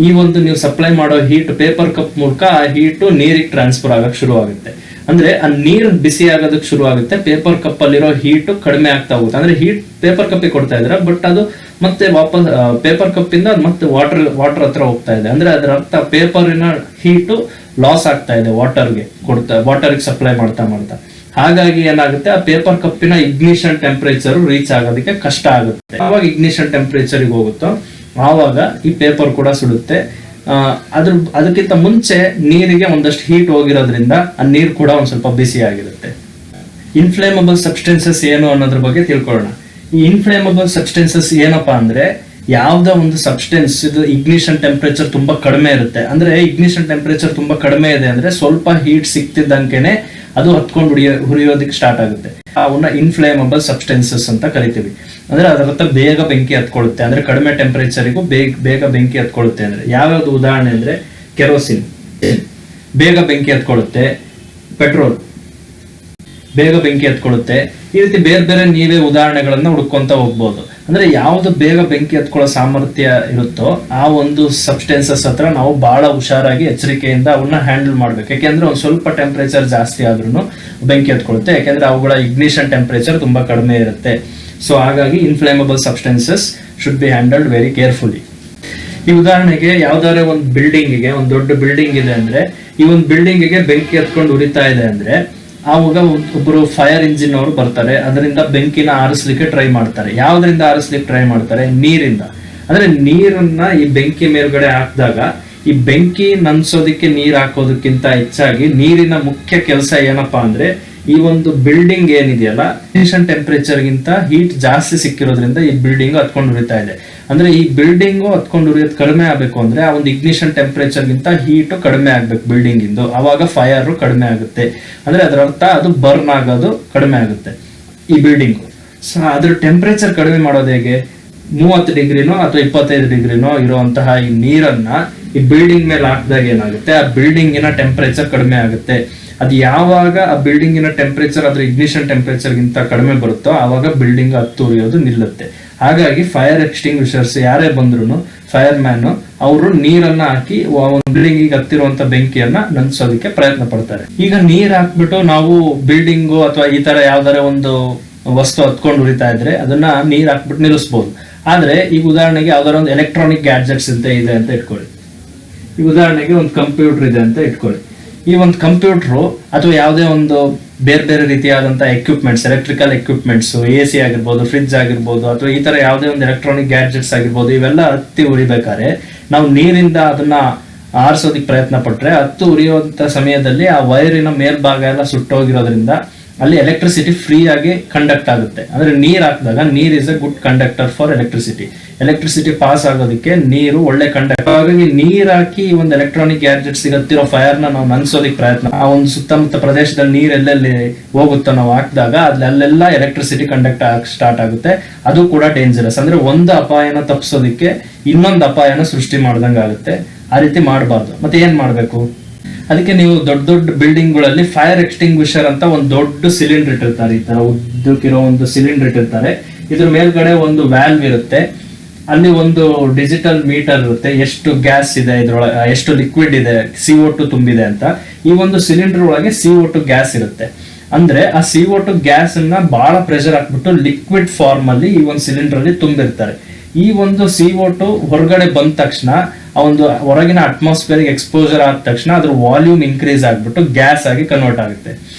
ಈ ಒಂದು ನೀವು ಸಪ್ಲೈ ಮಾಡೋ ಹೀಟ್ ಪೇಪರ್ ಕಪ್ ಮೂಲಕ ಆ ಹೀಟು ನೀರಿಗೆ ಟ್ರಾನ್ಸ್ಫರ್ ಆಗಕ್ ಶುರು ಆಗುತ್ತೆ. ಅಂದ್ರೆ ಆ ನೀರು ಬಿಸಿ ಆಗೋದಕ್ಕೆ ಶುರು ಆಗುತ್ತೆ, ಪೇಪರ್ ಕಪ್ ಅಲ್ಲಿರೋ ಹೀಟು ಕಡಿಮೆ ಆಗ್ತಾ ಹೋಗುತ್ತೆ. ಅಂದ್ರೆ ಹೀಟ್ ಪೇಪರ್ ಕಪ್ಪಿಗೆ ಕೊಡ್ತಾ ಇದ್ರೆ, ಬಟ್ ಅದು ಮತ್ತೆ ವಾಪಸ್ ಪೇಪರ್ ಕಪ್ ಇಂದ ಮತ್ತೆ ವಾಟರ್ ಹತ್ರ ಹೋಗ್ತಾ ಇದೆ. ಅಂದ್ರೆ ಅದರ ಅರ್ಥ ಪೇಪರಿನ ಹೀಟು ಲಾಸ್ ಆಗ್ತಾ ಇದೆ ವಾಟರ್ಗೆ ಸಪ್ಲೈ ಮಾಡ್ತಾ. ಹಾಗಾಗಿ ಏನಾಗುತ್ತೆ, ಆ ಪೇಪರ್ ಕಪ್ಪಿನ ಇಗ್ನಿಷನ್ ಟೆಂಪರೇಚರ್ ರೀಚ್ ಆಗೋದಕ್ಕೆ ಕಷ್ಟ ಆಗುತ್ತೆ. ಆವಾಗ ಇಗ್ನಿಷನ್ ಟೆಂಪರೇಚರ್ ಹೋಗುತ್ತೋ ಆವಾಗ ಈ ಪೇಪರ್ ಕೂಡ ಸುಡುತ್ತೆ. ಅದಕ್ಕಿಂತ ಮುಂಚೆ ನೀರಿಗೆ ಒಂದಷ್ಟು ಹೀಟ್ ಹೋಗಿರೋದ್ರಿಂದ ಆ ನೀರು ಕೂಡ ಒಂದ್ ಸ್ವಲ್ಪ ಬಿಸಿ ಆಗಿರುತ್ತೆ. ಇನ್ಫ್ಲೇಮಬಲ್ ಸಬ್ಸ್ಟೆನ್ಸಸ್ ಏನು ಅನ್ನೋದ್ರ ಬಗ್ಗೆ ತಿಳ್ಕೊಳ್ಳೋಣ. ಈ ಇನ್ಫ್ಲೇಮಬಲ್ ಸಬ್ಸ್ಟೆನ್ಸಸ್ ಏನಪ್ಪಾ ಅಂದ್ರೆ, ಯಾವ್ದೋ ಒಂದು ಸಬ್ಸ್ಟೆನ್ಸ್ ಇದು ಇಗ್ನಿಷನ್ ಟೆಂಪರೇಚರ್ ತುಂಬಾ ಕಡಿಮೆ ಇರುತ್ತೆ. ಅಂದ್ರೆ ಇಗ್ನಿಷನ್ ಟೆಂಪರೇಚರ್ ತುಂಬಾ ಕಡಿಮೆ ಇದೆ ಅಂದ್ರೆ ಸ್ವಲ್ಪ ಹೀಟ್ ಸಿಕ್ತಿದ್ದಂಗೆನೆ ಅದು ಹತ್ಕೊಂಡು ಹುರಿಯೋದಕ್ಕೆ ಸ್ಟಾರ್ಟ್ ಆಗುತ್ತೆ. ಅವನ್ನ ಇನ್ಫ್ಲೇಮಬಲ್ ಸಬ್ಸ್ಟೆನ್ಸಸ್ ಅಂತ ಕರಿತೀವಿ. ಅಂದ್ರೆ ಅದರ ಹತ್ರ ಬೇಗ ಬೆಂಕಿ ಹತ್ಕೊಳ್ಳುತ್ತೆ. ಅಂದ್ರೆ ಕಡಿಮೆ ಟೆಂಪರೇಚರಿಗೂ ಬೇಗ ಬೆಂಕಿ ಹತ್ಕೊಳ್ಳುತ್ತೆ. ಅಂದ್ರೆ ಯಾವ್ಯಾವ್ದು ಉದಾಹರಣೆ ಅಂದ್ರೆ ಕೆರೋಸಿನ್ ಬೇಗ ಬೆಂಕಿ ಹತ್ಕೊಳ್ಳುತ್ತೆ, ಪೆಟ್ರೋಲ್ ಬೇಗ ಬೆಂಕಿ ಹತ್ಕೊಳ್ಳುತ್ತೆ. ಈ ರೀತಿ ಬೇರೆ ಬೇರೆ ನೀವೇ ಉದಾಹರಣೆಗಳನ್ನ ಹುಡ್ಕೊಂತ ಹೋಗ್ಬೋದು. ಅಂದ್ರೆ ಯಾವ್ದು ಬೇಗ ಬೆಂಕಿ ಹತ್ಕೊಳ್ಳೋ ಸಾಮರ್ಥ್ಯ ಇರುತ್ತೋ ಆ ಒಂದು ಸಬ್ಸ್ಟೆನ್ಸಸ್ ಹತ್ರ ನಾವು ಬಹಳ ಹುಷಾರಾಗಿ ಎಚ್ಚರಿಕೆಯಿಂದ ಅವನ್ನ ಹ್ಯಾಂಡಲ್ ಮಾಡ್ಬೇಕು. ಯಾಕೆಂದ್ರೆ ಒಂದ್ ಸ್ವಲ್ಪ ಟೆಂಪರೇಚರ್ ಜಾಸ್ತಿ ಆದ್ರೂ ಬೆಂಕಿ ಹತ್ಕೊಳ್ಳುತ್ತೆ, ಯಾಕೆಂದ್ರೆ ಅವುಗಳ ಇಗ್ನಿಷನ್ ಟೆಂಪರೇಚರ್ ತುಂಬಾ ಕಡಿಮೆ ಇರುತ್ತೆ. ಸೊ ಹಾಗಾಗಿ inflammable substances should be handled very carefully. ಈ ಉದಾಹರಣೆಗೆ ಯಾವ್ದಾದ್ರೆ ಒಂದು ಬಿಲ್ಡಿಂಗಿಗೆ, ಒಂದು ದೊಡ್ಡ ಬಿಲ್ಡಿಂಗ್ ಇದೆ ಅಂದ್ರೆ, ಈ ಒಂದು ಬಿಲ್ಡಿಂಗಿಗೆ ಬೆಂಕಿ ಹತ್ಕೊಂಡು ಉರಿತಾ ಇದೆ ಅಂದ್ರೆ ಆವಾಗ ಒಬ್ಬರು ಫೈರ್ ಇಂಜಿನ್ ಅವರು ಬರ್ತಾರೆ, ಅದರಿಂದ ಬೆಂಕಿನ ಆರಿಸ್ಲಿಕ್ಕೆ ಟ್ರೈ ಮಾಡ್ತಾರೆ. ಯಾವ್ದ್ರಿಂದ ಆರಿಸ್ಲಿಕ್ಕೆ ಟ್ರೈ ಮಾಡ್ತಾರೆ? ನೀರಿಂದ. ಅಂದ್ರೆ ನೀರನ್ನ ಈ ಬೆಂಕಿ ಮೇಲ್ಗಡೆ ಹಾಕಿದಾಗ ಈ ಬೆಂಕಿ ನನ್ಸೋದಕ್ಕೆ ನೀರ್ ಹಾಕೋದಕ್ಕಿಂತ ಹೆಚ್ಚಾಗಿ ನೀರಿನ ಮುಖ್ಯ ಕೆಲಸ ಏನಪ್ಪಾ ಅಂದ್ರೆ, ಈ ಒಂದು ಬಿಲ್ಡಿಂಗ್ ಏನಿದೆಯಲ್ಲ ಇಗ್ನಿಷನ್ ಟೆಂಪರೇಚರ್ ಗಿಂತ ಹೀಟ್ ಜಾಸ್ತಿ ಸಿಕ್ಕಿರೋದ್ರಿಂದ ಈ ಬಿಲ್ಡಿಂಗ್ ಹತ್ಕೊಂಡು ಉರಿತಾ ಇದೆ. ಅಂದ್ರೆ ಈ ಬಿಲ್ಡಿಂಗು ಹತ್ಕೊಂಡು ಉರಿಯೋದು ಕಡಿಮೆ ಆಗ್ಬೇಕು ಅಂದ್ರೆ ಆ ಒಂದು ಇಗ್ನಿಷನ್ ಟೆಂಪರೇಚರ್ ಗಿಂತ ಹೀಟ್ ಕಡಿಮೆ ಆಗ್ಬೇಕು ಬಿಲ್ಡಿಂಗ್ ಇಂದು, ಅವಾಗ ಫೈರ್ ಕಡಿಮೆ ಆಗುತ್ತೆ. ಅಂದ್ರೆ ಅದರ ಅರ್ಥ ಅದು ಬರ್ನ್ ಆಗೋದು ಕಡಿಮೆ ಆಗುತ್ತೆ ಈ ಬಿಲ್ಡಿಂಗ್. ಸೊ ಅದ್ರ ಟೆಂಪರೇಚರ್ ಕಡಿಮೆ ಮಾಡೋದು ಹೇಗೆ? 30 ಡಿಗ್ರಿನೋ ಅಥವಾ 25 ಡಿಗ್ರಿನೋ ಇರುವಂತಹ ಈ ನೀರನ್ನ ಈ ಬಿಲ್ಡಿಂಗ್ ಮೇಲೆ ಹಾಕಿದಾಗ ಏನಾಗುತ್ತೆ, ಆ ಬಿಲ್ಡಿಂಗಿನ ಟೆಂಪರೇಚರ್ ಕಡಿಮೆ ಆಗುತ್ತೆ. ಅದು ಯಾವಾಗ ಆ ಬಿಲ್ಡಿಂಗಿನ ಟೆಂಪರೇಚರ್ ಅದ್ರ ಇಗ್ನಿಷನ್ ಟೆಂಪರೇಚರ್ ಗಿಂತ ಕಡಿಮೆ ಬರುತ್ತೋ ಆವಾಗ ಬಿಲ್ಡಿಂಗ್ ಹತ್ತು ಉರಿಯೋದು ನಿಲ್ಲುತ್ತೆ. ಹಾಗಾಗಿ ಫೈರ್ ಎಕ್ಸ್ಟಿಂಗ್ವಿಷರ್ಸ್ ಯಾರೇ ಬಂದ್ರು, ಫೈರ್ ಮ್ಯಾನ್ ಅವರು ನೀರನ್ನ ಹಾಕಿ ಒಂದು ಬಿಲ್ಡಿಂಗ್ ಹತ್ತಿರುವಂತ ಬೆಂಕಿಯನ್ನ ನಂದಿಸೋದಕ್ಕೆ ಪ್ರಯತ್ನ ಪಡ್ತಾರೆ. ಈಗ ನೀರ್ ಹಾಕ್ಬಿಟ್ಟು ನಾವು ಬಿಲ್ಡಿಂಗು ಅಥವಾ ಈ ತರ ಯಾವ್ದಾರ ಒಂದು ವಸ್ತು ಹತ್ಕೊಂಡು ಉರಿತಾ ಇದ್ರೆ ಅದನ್ನ ನೀರ್ ಹಾಕ್ಬಿಟ್ಟು ನಿಲ್ಲಿಸಬಹುದು. ಆದ್ರೆ ಈಗ ಉದಾಹರಣೆಗೆ ಯಾವ್ದಾರ ಒಂದು ಎಲೆಕ್ಟ್ರಾನಿಕ್ ಗ್ಯಾಡ್ಜೆಟ್ಸ್ ಇದೆ ಅಂತ ಇಟ್ಕೊಳ್ಳಿ. ಈ ಉದಾಹರಣೆಗೆ ಒಂದು ಕಂಪ್ಯೂಟರ್ ಇದೆ ಅಂತ ಇಟ್ಕೊಳ್ಳಿ. ಈ ಒಂದು ಕಂಪ್ಯೂಟರ್ ಅಥವಾ ಯಾವುದೇ ಒಂದು ಬೇರೆ ಬೇರೆ ರೀತಿಯಾದಂತಹ ಎಕ್ವಿಪ್ಮೆಂಟ್ಸ್, ಎಲೆಕ್ಟ್ರಿಕಲ್ ಎಕ್ವಿಪ್ಮೆಂಟ್ಸ್, AC ಆಗಿರ್ಬೋದು, ಫ್ರಿಡ್ಜ್ ಆಗಿರ್ಬೋದು, ಅಥವಾ ಈ ತರ ಯಾವುದೇ ಒಂದು ಎಲೆಕ್ಟ್ರಾನಿಕ್ ಗ್ಯಾಡ್ಜೆಟ್ಸ್ ಆಗಿರ್ಬೋದು, ಇವೆಲ್ಲ ಹತ್ತಿ ಉರಿಬೇಕಾದ್ರೆ ನಾವು ನೀರಿಂದ ಅದನ್ನ ಆರಿಸೋದಕ್ಕೆ ಪ್ರಯತ್ನ ಪಟ್ರೆ ಹತ್ತು ಉರಿಯುವಂತ ಸಮಯದಲ್ಲಿ ಆ ವೈರಿನ ಮೇಲ್ಭಾಗ ಎಲ್ಲ ಸುಟ್ಟೋಗಿರೋದ್ರಿಂದ ಅಲ್ಲಿ ಎಲೆಕ್ಟ್ರಿಸಿಟಿ ಫ್ರೀ ಆಗಿ ಕಂಡಕ್ಟ್ ಆಗುತ್ತೆ. ಅಂದ್ರೆ ನೀರ್ ಹಾಕಿದಾಗ ನೀರ್ is a good conductor for electricity. Electricity pass ಆಗೋದಕ್ಕೆ ನೀರು ಒಳ್ಳೆ ಕಂಡಕ್ಟರ್. ಹಾಗಾಗಿ ನೀರ್ ಹಾಕಿ ಒಂದು ಎಲೆಕ್ಟ್ರಾನಿಕ್ ಗ್ಯಾಡ್ಜೆಟ್ಸ್ ಹತ್ತಿರೋ ಫೈರ್ ನಾವು ನನ್ಸೋದಕ್ಕೆ ಪ್ರಯತ್ನ, ಆ ಒಂದು ಸುತ್ತಮುತ್ತ ಪ್ರದೇಶದಲ್ಲಿ ನೀರ್ ಎಲ್ಲೆಲ್ಲಿ ಹೋಗುತ್ತೋ ನಾವು ಹಾಕಿದಾಗ ಅಲ್ಲೆಲ್ಲ ಎಲೆಕ್ಟ್ರಿಸಿಟಿ ಕಂಡಕ್ಟ್ ಸ್ಟಾರ್ಟ್ ಆಗುತ್ತೆ. ಅದು ಕೂಡ ಡೇಂಜರಸ್. ಅಂದ್ರೆ ಒಂದು ಅಪಾಯನ ತಪ್ಪಿಸೋದಕ್ಕೆ ಇನ್ನೊಂದು ಅಪಾಯನ ಸೃಷ್ಟಿ ಮಾಡ್ದಂಗ ಆಗುತ್ತೆ. ಆ ರೀತಿ ಮಾಡಬಾರ್ದು. ಮತ್ತೆ ಏನ್ ಮಾಡ್ಬೇಕು? ಅದಕ್ಕೆ ನೀವು ದೊಡ್ಡ ದೊಡ್ಡ ಬಿಲ್ಡಿಂಗ್ ಗಳಲ್ಲಿ ಫೈರ್ ಎಕ್ಸ್ಟಿಂಗ್ವಿಷರ್ ಅಂತ ಒಂದು ದೊಡ್ಡ ಸಿಲಿಂಡರ್ ಇಟ್ಟಿರ್ತಾರೆ. ಈ ತರ ಉದ್ದಕ್ಕಿರೋ ಒಂದು ಸಿಲಿಂಡರ್ ಇಟ್ಟಿರ್ತಾರೆ. ಇದ್ರ ಮೇಲ್ಗಡೆ ಒಂದು ವ್ಯಾಲ್ವ್ ಇರುತ್ತೆ. ಅಲ್ಲಿ ಒಂದು ಡಿಜಿಟಲ್ ಮೀಟರ್ ಇರುತ್ತೆ, ಎಷ್ಟು ಗ್ಯಾಸ್ ಇದೆ ಇದ್ರೊಳಗೆ, ಎಷ್ಟು ಲಿಕ್ವಿಡ್ ಇದೆ, CO2 ತುಂಬಿದೆ ಅಂತ. ಈ ಒಂದು ಸಿಲಿಂಡರ್ ಒಳಗೆ CO2 ಗ್ಯಾಸ್ ಇರುತ್ತೆ. ಅಂದ್ರೆ ಆ CO2 ಗ್ಯಾಸ್ ಅನ್ನ ಬಹಳ ಪ್ರೆಷರ್ ಹಾಕ್ಬಿಟ್ಟು ಲಿಕ್ವಿಡ್ ಫಾರ್ಮ್ ಅಲ್ಲಿ ಈ ಒಂದು ಸಿಲಿಂಡರ್ ಅಲ್ಲಿ ತುಂಬಿರ್ತಾರೆ. ಈ ಒಂದು CO2 ಹೊರಗಡೆ ಬಂದ ತಕ್ಷಣ ಆ ಒಂದು ಹೊರಗಿನ ಅಟ್ಮಾಸ್ಫಿಯರ್ ಎಕ್ಸ್ಪೋಜರ್ ಆದ ತಕ್ಷಣ ಅದ್ರ ವಾಲ್ಯೂಮ್ ಇನ್ಕ್ರೀಸ್ ಆಗ್ಬಿಟ್ಟು ಗ್ಯಾಸ್ ಆಗಿ ಕನ್ವರ್ಟ್ ಆಗುತ್ತೆ.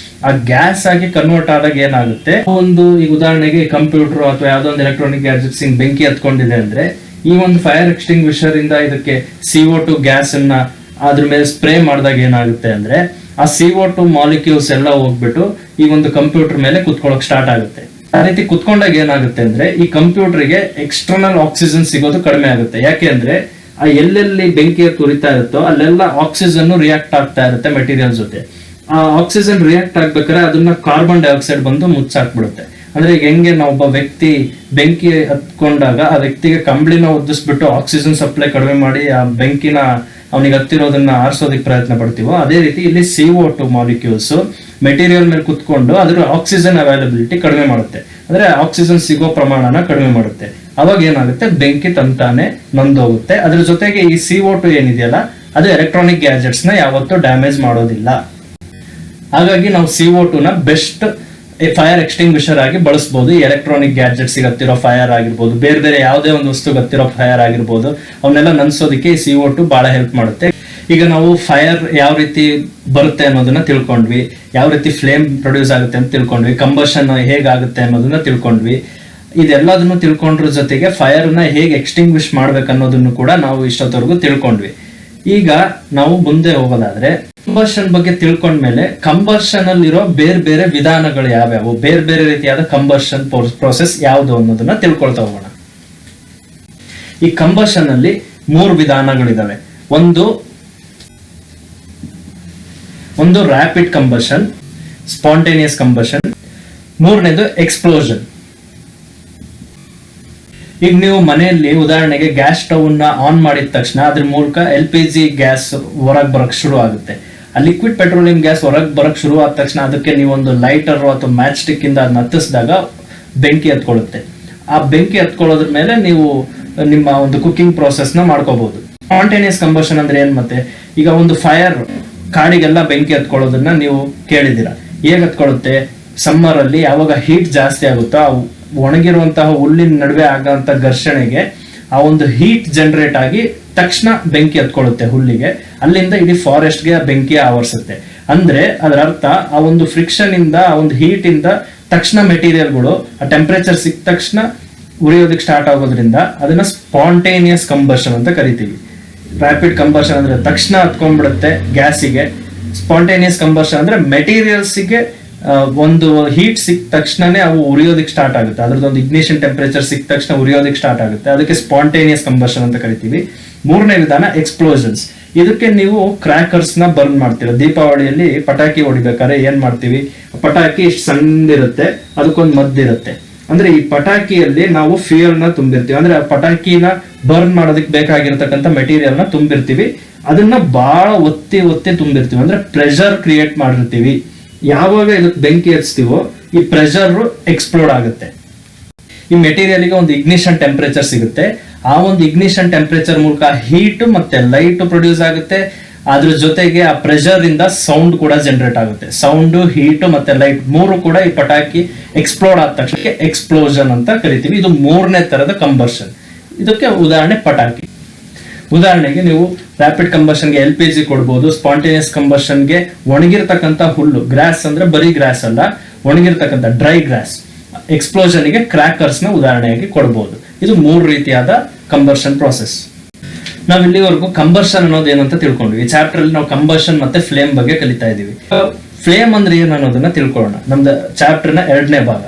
ಆ ಗ್ಯಾಸ್ ಆಗಿ ಕನ್ವರ್ಟ್ ಆದಾಗ ಏನಾಗುತ್ತೆ, ಒಂದು ಈಗ ಉದಾಹರಣೆಗೆ ಕಂಪ್ಯೂಟರ್ ಅಥವಾ ಯಾವ್ದೋ ಒಂದು ಎಲೆಕ್ಟ್ರಾನಿಕ್ ಗ್ಯಾಡ್ಜೆಟ್ಸ್ ಬೆಂಕಿ ಹತ್ಕೊಂಡಿದೆ ಅಂದ್ರೆ ಈ ಒಂದು ಫೈರ್ ಎಕ್ಸ್ಟಿಂಗ್ವಿಷರ್ ಇಂದ ಇದಕ್ಕೆ CO2 ಗ್ಯಾಸ್ ಅನ್ನ ಅದ್ರ ಮೇಲೆ ಸ್ಪ್ರೇ ಮಾಡಿದಾಗ ಏನಾಗುತ್ತೆ ಅಂದ್ರೆ ಆ CO2 ಮಾಲಿಕ್ಯೂಲ್ಸ್ ಎಲ್ಲ ಹೋಗ್ಬಿಟ್ಟು ಈ ಒಂದು ಕಂಪ್ಯೂಟರ್ ಮೇಲೆ ಕುತ್ಕೊಳ್ಳೋಕೆ ಸ್ಟಾರ್ಟ್ ಆಗುತ್ತೆ. ಆ ರೀತಿ ಕುತ್ಕೊಂಡಾಗ ಏನಾಗುತ್ತೆ ಅಂದ್ರೆ ಈ ಕಂಪ್ಯೂಟರ್ಗೆ ಎಕ್ಸ್ಟರ್ನಲ್ ಆಕ್ಸಿಜನ್ ಸಿಗೋದು ಕಡಿಮೆ ಆಗುತ್ತೆ. ಯಾಕೆ ಅಂದ್ರೆ ಆ ಎಲ್ಲೆಲ್ಲಿ ಬೆಂಕಿ ಉರಿತಾ ಇರುತ್ತೋ ಅಲ್ಲೆಲ್ಲ ಆಕ್ಸಿಜನ್ ರಿಯಾಕ್ಟ್ ಆಗ್ತಾ ಇರುತ್ತೆ ಮೆಟೀರಿಯಲ್ ಜೊತೆ. ಆ ಆಕ್ಸಿಜನ್ ರಿಯಾಕ್ಟ್ ಆಗ್ಬೇಕಾದ್ರೆ ಅದನ್ನ ಕಾರ್ಬನ್ ಡೈಆಕ್ಸೈಡ್ ಬಂದು ಮುಚ್ಚಾಕ್ಬಿಡುತ್ತೆ. ಅಂದ್ರೆ ಈಗ ಹೆಂಗೆ ನಾವು ಒಬ್ಬ ವ್ಯಕ್ತಿ ಬೆಂಕಿ ಹತ್ಕೊಂಡಾಗ ಆ ವ್ಯಕ್ತಿಗೆ ಕಂಬಳಿನ ಒದಿಸ್ಬಿಟ್ಟು ಆಕ್ಸಿಜನ್ ಸಪ್ಲೈ ಕಡಿಮೆ ಮಾಡಿ ಆ ಬೆಂಕಿನ ಅವನಿಗೆ ಹತ್ತಿರೋದನ್ನ ಆರಿಸೋದಕ್ಕೆ ಪ್ರಯತ್ನ ಪಡ್ತೀವೋ, ಅದೇ ರೀತಿ ಇಲ್ಲಿ CO2 ಮಾಲಿಕ್ಯೂಲ್ಸ್ ಮೆಟೀರಿಯಲ್ ಮೇಲೆ ಕುತ್ಕೊಂಡು ಅದ್ರ ಆಕ್ಸಿಜನ್ ಅವೈಲಬಿಲಿಟಿ ಕಡಿಮೆ ಮಾಡುತ್ತೆ. ಅಂದ್ರೆ ಆಕ್ಸಿಜನ್ ಸಿಗೋ ಪ್ರಮಾಣನ ಕಡಿಮೆ ಮಾಡುತ್ತೆ. ಅವಾಗ ಏನಾಗುತ್ತೆ, ಬೆಂಕಿ ತಂತಾನೆ ನಂದೋಗುತ್ತೆ. ಅದ್ರ ಜೊತೆಗೆ ಈ CO2 ಏನಿದೆಯಲ್ಲ ಅದು ಎಲೆಕ್ಟ್ರಾನಿಕ್ ಗ್ಯಾಜೆಟ್ಸ್ ನ ಯಾವತ್ತೂ ಡ್ಯಾಮೇಜ್ ಮಾಡೋದಿಲ್ಲ. ಹಾಗಾಗಿ ನಾವು CO2 ನ ಬೆಸ್ಟ್ ಫೈರ್ ಎಕ್ಸ್ಟಿಂಗ್ವಿಷರ್ ಆಗಿ ಬಳಸಬಹುದು. ಎಲೆಕ್ಟ್ರಾನಿಕ್ ಗ್ಯಾಡ್ಜೆಟ್ಸ್ ಹತ್ತಿರೋ ಫೈರ್ ಆಗಿರ್ಬೋದು, ಬೇರೆ ಬೇರೆ ಯಾವುದೇ ಒಂದು ವಸ್ತು ಹತ್ತಿರೋ ಫೈರ್ ಆಗಿರ್ಬೋದು, ಅವನ್ನೆಲ್ಲ ನನ್ಸೋದಕ್ಕೆ ಈ CO2 ಬಹಳ ಹೆಲ್ಪ್ ಮಾಡುತ್ತೆ. ಈಗ ನಾವು ಫೈರ್ ಯಾವ ರೀತಿ ಬರುತ್ತೆ ಅನ್ನೋದನ್ನ ತಿಳ್ಕೊಂಡ್ವಿ, ಯಾವ ರೀತಿ ಫ್ಲೇಮ್ ಪ್ರೊಡ್ಯೂಸ್ ಆಗುತ್ತೆ ಅಂತ ತಿಳ್ಕೊಂಡ್ವಿ, ಕಂಬಷನ್ ಹೇಗಾಗುತ್ತೆ ಅನ್ನೋದನ್ನ ತಿಳ್ಕೊಂಡ್ವಿ. ಇದೆಲ್ಲದನ್ನು ತಿಳ್ಕೊಂಡ್ರ ಜೊತೆಗೆ ಫೈರ್ ನ ಹೇಗೆ ಎಕ್ಸ್ಟಿಂಗ್ವಿಷ್ ಮಾಡ್ಬೇಕು ಅನ್ನೋದನ್ನು ಕೂಡ ನಾವು ಇಷ್ಟೊತ್ತವರೆಗೂ ತಿಳ್ಕೊಂಡ್ವಿ. ಈಗ ನಾವು ಮುಂದೆ ಹೋಗೋದಾದ್ರೆ ಕಂಬರ್ಷನ್ ಬಗ್ಗೆ ತಿಳ್ಕೊಂಡ್ಮೇಲೆ ಕಂಬರ್ಷನ್ ಅಲ್ಲಿರೋ ಬೇರೆ ಬೇರೆ ವಿಧಾನಗಳು ಯಾವ್ಯಾವು, ಬೇರೆ ಬೇರೆ ರೀತಿಯಾದ ಕಂಬರ್ಷನ್ ಪ್ರೋಸೆಸ್ ಯಾವುದು ಅನ್ನೋದನ್ನ ತಿಳ್ಕೊಳ್ತಾ ಹೋಗೋಣ. ಈ ಕಂಬರ್ಷನ್ ಅಲ್ಲಿ 3 ವಿಧಾನಗಳಿದಾವೆ. ಒಂದು ರ್ಯಾಪಿಡ್ ಕಂಬರ್ಷನ್, ಸ್ಪಾಂಟೇನಿಯಸ್ ಕಂಬರ್ಷನ್, ಮೂರನೇದು ಎಕ್ಸ್ಪ್ಲೋಷನ್. ಈಗ ನೀವು ಮನೆಯಲ್ಲಿ ಉದಾಹರಣೆಗೆ ಗ್ಯಾಸ್ ಸ್ಟವ್ ನ ಆನ್ ಮಾಡಿದ ತಕ್ಷಣ ಅದ್ರ ಮೂಲಕ LPG ಗ್ಯಾಸ್ ಹೊರಗೆ ಬರಕ್ ಶುರು ಆಗುತ್ತೆ. ಆ ಲಿಕ್ವಿಡ್ ಪೆಟ್ರೋಲಿಯಂ ಗ್ಯಾಸ್ ಹೊರಗೆ ಬರಕ್ ಶುರು ಆದ ತಕ್ಷಣ ಅದಕ್ಕೆ ನೀವೊಂದು ಲೈಟರ್ ಅಥವಾ ಮ್ಯಾಚ್ ಸ್ಟಿಕ್ ಇಂದ ಅದನ್ನ ಹತ್ತಿಸಿದಾಗ ಬೆಂಕಿ ಹತ್ಕೊಳ್ಳುತ್ತೆ. ಆ ಬೆಂಕಿ ಹತ್ಕೊಳ್ಳೋದ್ರ ಮೇಲೆ ನೀವು ನಿಮ್ಮ ಒಂದು ಕುಕಿಂಗ್ ಪ್ರೋಸೆಸ್ ನ ಮಾಡ್ಕೋಬಹುದು. ಸ್ಪಾಂಟೇನಿಯಸ್ ಕಂಬಷನ್ ಅಂದ್ರೆ ಏನ್? ಮತ್ತೆ ಈಗ ಒಂದು ಫೈರ್, ಕಾಡಿಗೆಲ್ಲ ಬೆಂಕಿ ಹತ್ಕೊಳ್ಳೋದನ್ನ ನೀವು ಕೇಳಿದಿರ. ಹೇಗೆ ಹತ್ಕೊಳ್ಳುತ್ತೆ? ಸಮ್ಮರ್ ಅಲ್ಲಿ ಯಾವಾಗ ಹೀಟ್ ಜಾಸ್ತಿ ಆಗುತ್ತೋ ಆ ಒಣಗಿರುವಂತಹ ಹುಲ್ಲಿನ ನಡುವೆ ಆಗಂತ ಘರ್ಷಣೆಗೆ ಆ ಒಂದು ಹೀಟ್ ಜನರೇಟ್ ಆಗಿ ತಕ್ಷಣ ಬೆಂಕಿ ಹತ್ಕೊಳ್ಳುತ್ತೆ ಹುಲ್ಲಿಗೆ. ಅಲ್ಲಿಂದ ಇಡೀ ಫಾರೆಸ್ಟ್ಗೆ ಆ ಬೆಂಕಿ ಆವರಿಸುತ್ತೆ. ಅಂದ್ರೆ ಅದರ ಅರ್ಥ ಆ ಒಂದು ಫ್ರಿಕ್ಷನ್ ಇಂದ, ಆ ಒಂದು ಹೀಟ್ ಇಂದ ತಕ್ಷಣ ಮೆಟೀರಿಯಲ್ಗಳು ಆ ಟೆಂಪರೇಚರ್ ಸಿಕ್ಕ ತಕ್ಷಣ ಉರಿಯೋದಕ್ಕೆ ಸ್ಟಾರ್ಟ್ ಆಗೋದ್ರಿಂದ ಅದನ್ನ ಸ್ಪಾಂಟೇನಿಯಸ್ ಕಂಬಷನ್ ಅಂತ ಕರಿತೀವಿ. ರ್ಯಾಪಿಡ್ ಕಂಬಷನ್ ಅಂದ್ರೆ ತಕ್ಷಣ ಹತ್ಕೊಂಡ್ಬಿಡುತ್ತೆ ಗ್ಯಾಸಿಗೆ. ಸ್ಪಾಂಟೇನಿಯಸ್ ಕಂಬಷನ್ ಅಂದ್ರೆ ಮೆಟೀರಿಯಲ್ಸ್ಗೆ ಒಂದು ಹೀಟ್ ಸಿಕ್ಕ ತಕ್ಷಣನೇ ಅವು ಉರಿಯೋದಕ್ಕೆ ಸ್ಟಾರ್ಟ್ ಆಗುತ್ತೆ. ಅದ್ರದ್ದೊಂದು ಇಗ್ನಿಷನ್ ಟೆಂಪರೇಚರ್ ಸಿಕ್ಕ ತಕ್ಷಣ ಉರಿಯೋದಕ್ಕೆ ಸ್ಟಾರ್ಟ್ ಆಗುತ್ತೆ. ಅದಕ್ಕೆ ಸ್ಪಾಂಟೇನಿಯಸ್ ಕಂಬಷನ್ ಅಂತ ಕರಿತೀವಿ. ಮೂರನೇ ವಿಧಾನ ಎಕ್ಸ್ಪ್ಲೋಷನ್ಸ್. ಇದಕ್ಕೆ ನೀವು ಕ್ರ್ಯಾಕರ್ಸ್ ನ ಬರ್ನ್ ಮಾಡ್ತೀರಾ. ದೀಪಾವಳಿಯಲ್ಲಿ ಪಟಾಕಿ ಹೊಡಿಬೇಕಾದ್ರೆ ಏನ್ ಮಾಡ್ತೀವಿ? ಪಟಾಕಿ ಇಷ್ಟು ಸಣ್ಣದಿರುತ್ತೆ, ಅದಕ್ಕೊಂದು ಮದ್ದಿರುತ್ತೆ. ಅಂದ್ರೆ ಈ ಪಟಾಕಿಯಲ್ಲಿ ನಾವು ಫ್ಯೂಯಲ್ ನ ತುಂಬಿರ್ತೀವಿ. ಅಂದ್ರೆ ಆ ಪಟಾಕಿನ ಬರ್ನ್ ಮಾಡೋದಕ್ಕೆ ಬೇಕಾಗಿರ್ತಕ್ಕಂಥ ಮೆಟೀರಿಯಲ್ ನ ತುಂಬಿರ್ತೀವಿ. ಅದನ್ನ ಬಹಳ ಒತ್ತಿ ಒತ್ತಿ ತುಂಬಿರ್ತೀವಿ. ಅಂದ್ರೆ ಪ್ರೆಷರ್ ಕ್ರಿಯೇಟ್ ಮಾಡಿರ್ತೀವಿ. ಯಾವಾಗ ಇದಕ್ಕೆ ಬೆಂಕಿ ಹಚ್ತೀವೋ ಈ ಪ್ರೆಷರ್ ಎಕ್ಸ್ಪ್ಲೋಡ್ ಆಗುತ್ತೆ. ಈ ಮೆಟೀರಿಯಲ್ಗೆ ಒಂದು ಇಗ್ನಿಷನ್ ಟೆಂಪರೇಚರ್ ಸಿಗುತ್ತೆ. ಆ ಒಂದು ಇಗ್ನಿಷನ್ ಟೆಂಪರೇಚರ್ ಮೂಲಕ ಹೀಟ್ ಮತ್ತೆ ಲೈಟ್ ಪ್ರೊಡ್ಯೂಸ್ ಆಗುತ್ತೆ. ಅದ್ರ ಜೊತೆಗೆ ಆ ಪ್ರೆಷರ್ ಇಂದ ಸೌಂಡ್ ಕೂಡ ಜನರೇಟ್ ಆಗುತ್ತೆ. ಸೌಂಡ್, ಹೀಟ್ ಮತ್ತೆ ಲೈಟ್ ಮೂರು ಕೂಡ ಈ ಪಟಾಕಿ ಎಕ್ಸ್ಪ್ಲೋಡ್ ಆದ ತಕ್ಷಣ ಎಕ್ಸ್ಪ್ಲೋಷನ್ ಅಂತ ಕರಿತೀವಿ. ಇದು ಮೂರನೇ ತರದ ಕಂಬರ್ಷನ್. ಇದಕ್ಕೆ ಉದಾಹರಣೆ ಪಟಾಕಿ. ಉದಾಹರಣೆಗೆ ನೀವು ರ್ಯಾಪಿಡ್ ಕಂಬಷನ್ಗೆ LPG ಕೊಡ್ಬೋದು. ಸ್ಪಾಂಟೇನಿಯಸ್ ಕಂಬಷನ್ಗೆ ಒಣಗಿರ್ತಕ್ಕಂಥ ಹುಲ್ಲು, ಗ್ರಾಸ್ ಅಂದ್ರೆ ಬರೀ ಗ್ರಾಸ್ ಅಲ್ಲ, ಒಣಗಿರ್ತಕ್ಕಂಥ ಡ್ರೈ ಗ್ರಾಸ್. ಎಕ್ಸ್ಪ್ಲೋಷನ್ಗೆ ಕ್ರ್ಯಾಕರ್ಸ್ ನ ಉದಾಹರಣೆಯಾಗಿ ಕೊಡ್ಬೋದು. ಇದು ಮೂರು ರೀತಿಯಾದ ಕಂಬರ್ಷನ್ ಪ್ರೋಸೆಸ್. ನಾವು ಇಲ್ಲಿವರೆಗೂ ಕಂಬರ್ಷನ್ ಅನ್ನೋದು ಏನಂತ ತಿಳ್ಕೊಂಡ್ವಿ. ಈ ಚಾಪ್ಟರ್ ಅಲ್ಲಿ ನಾವು ಕಂಬರ್ಷನ್ ಮತ್ತೆ ಫ್ಲೇಮ್ ಬಗ್ಗೆ ಕಲಿತಾ ಇದೀವಿ. ಫ್ಲೇಮ್ ಅಂದ್ರೆ ಏನು ಅನ್ನೋದನ್ನ ತಿಳ್ಕೊಳ್ಳೋಣ. ನಮ್ದು ಚಾಪ್ಟರ್ ನ 2ನೇ ಭಾಗ.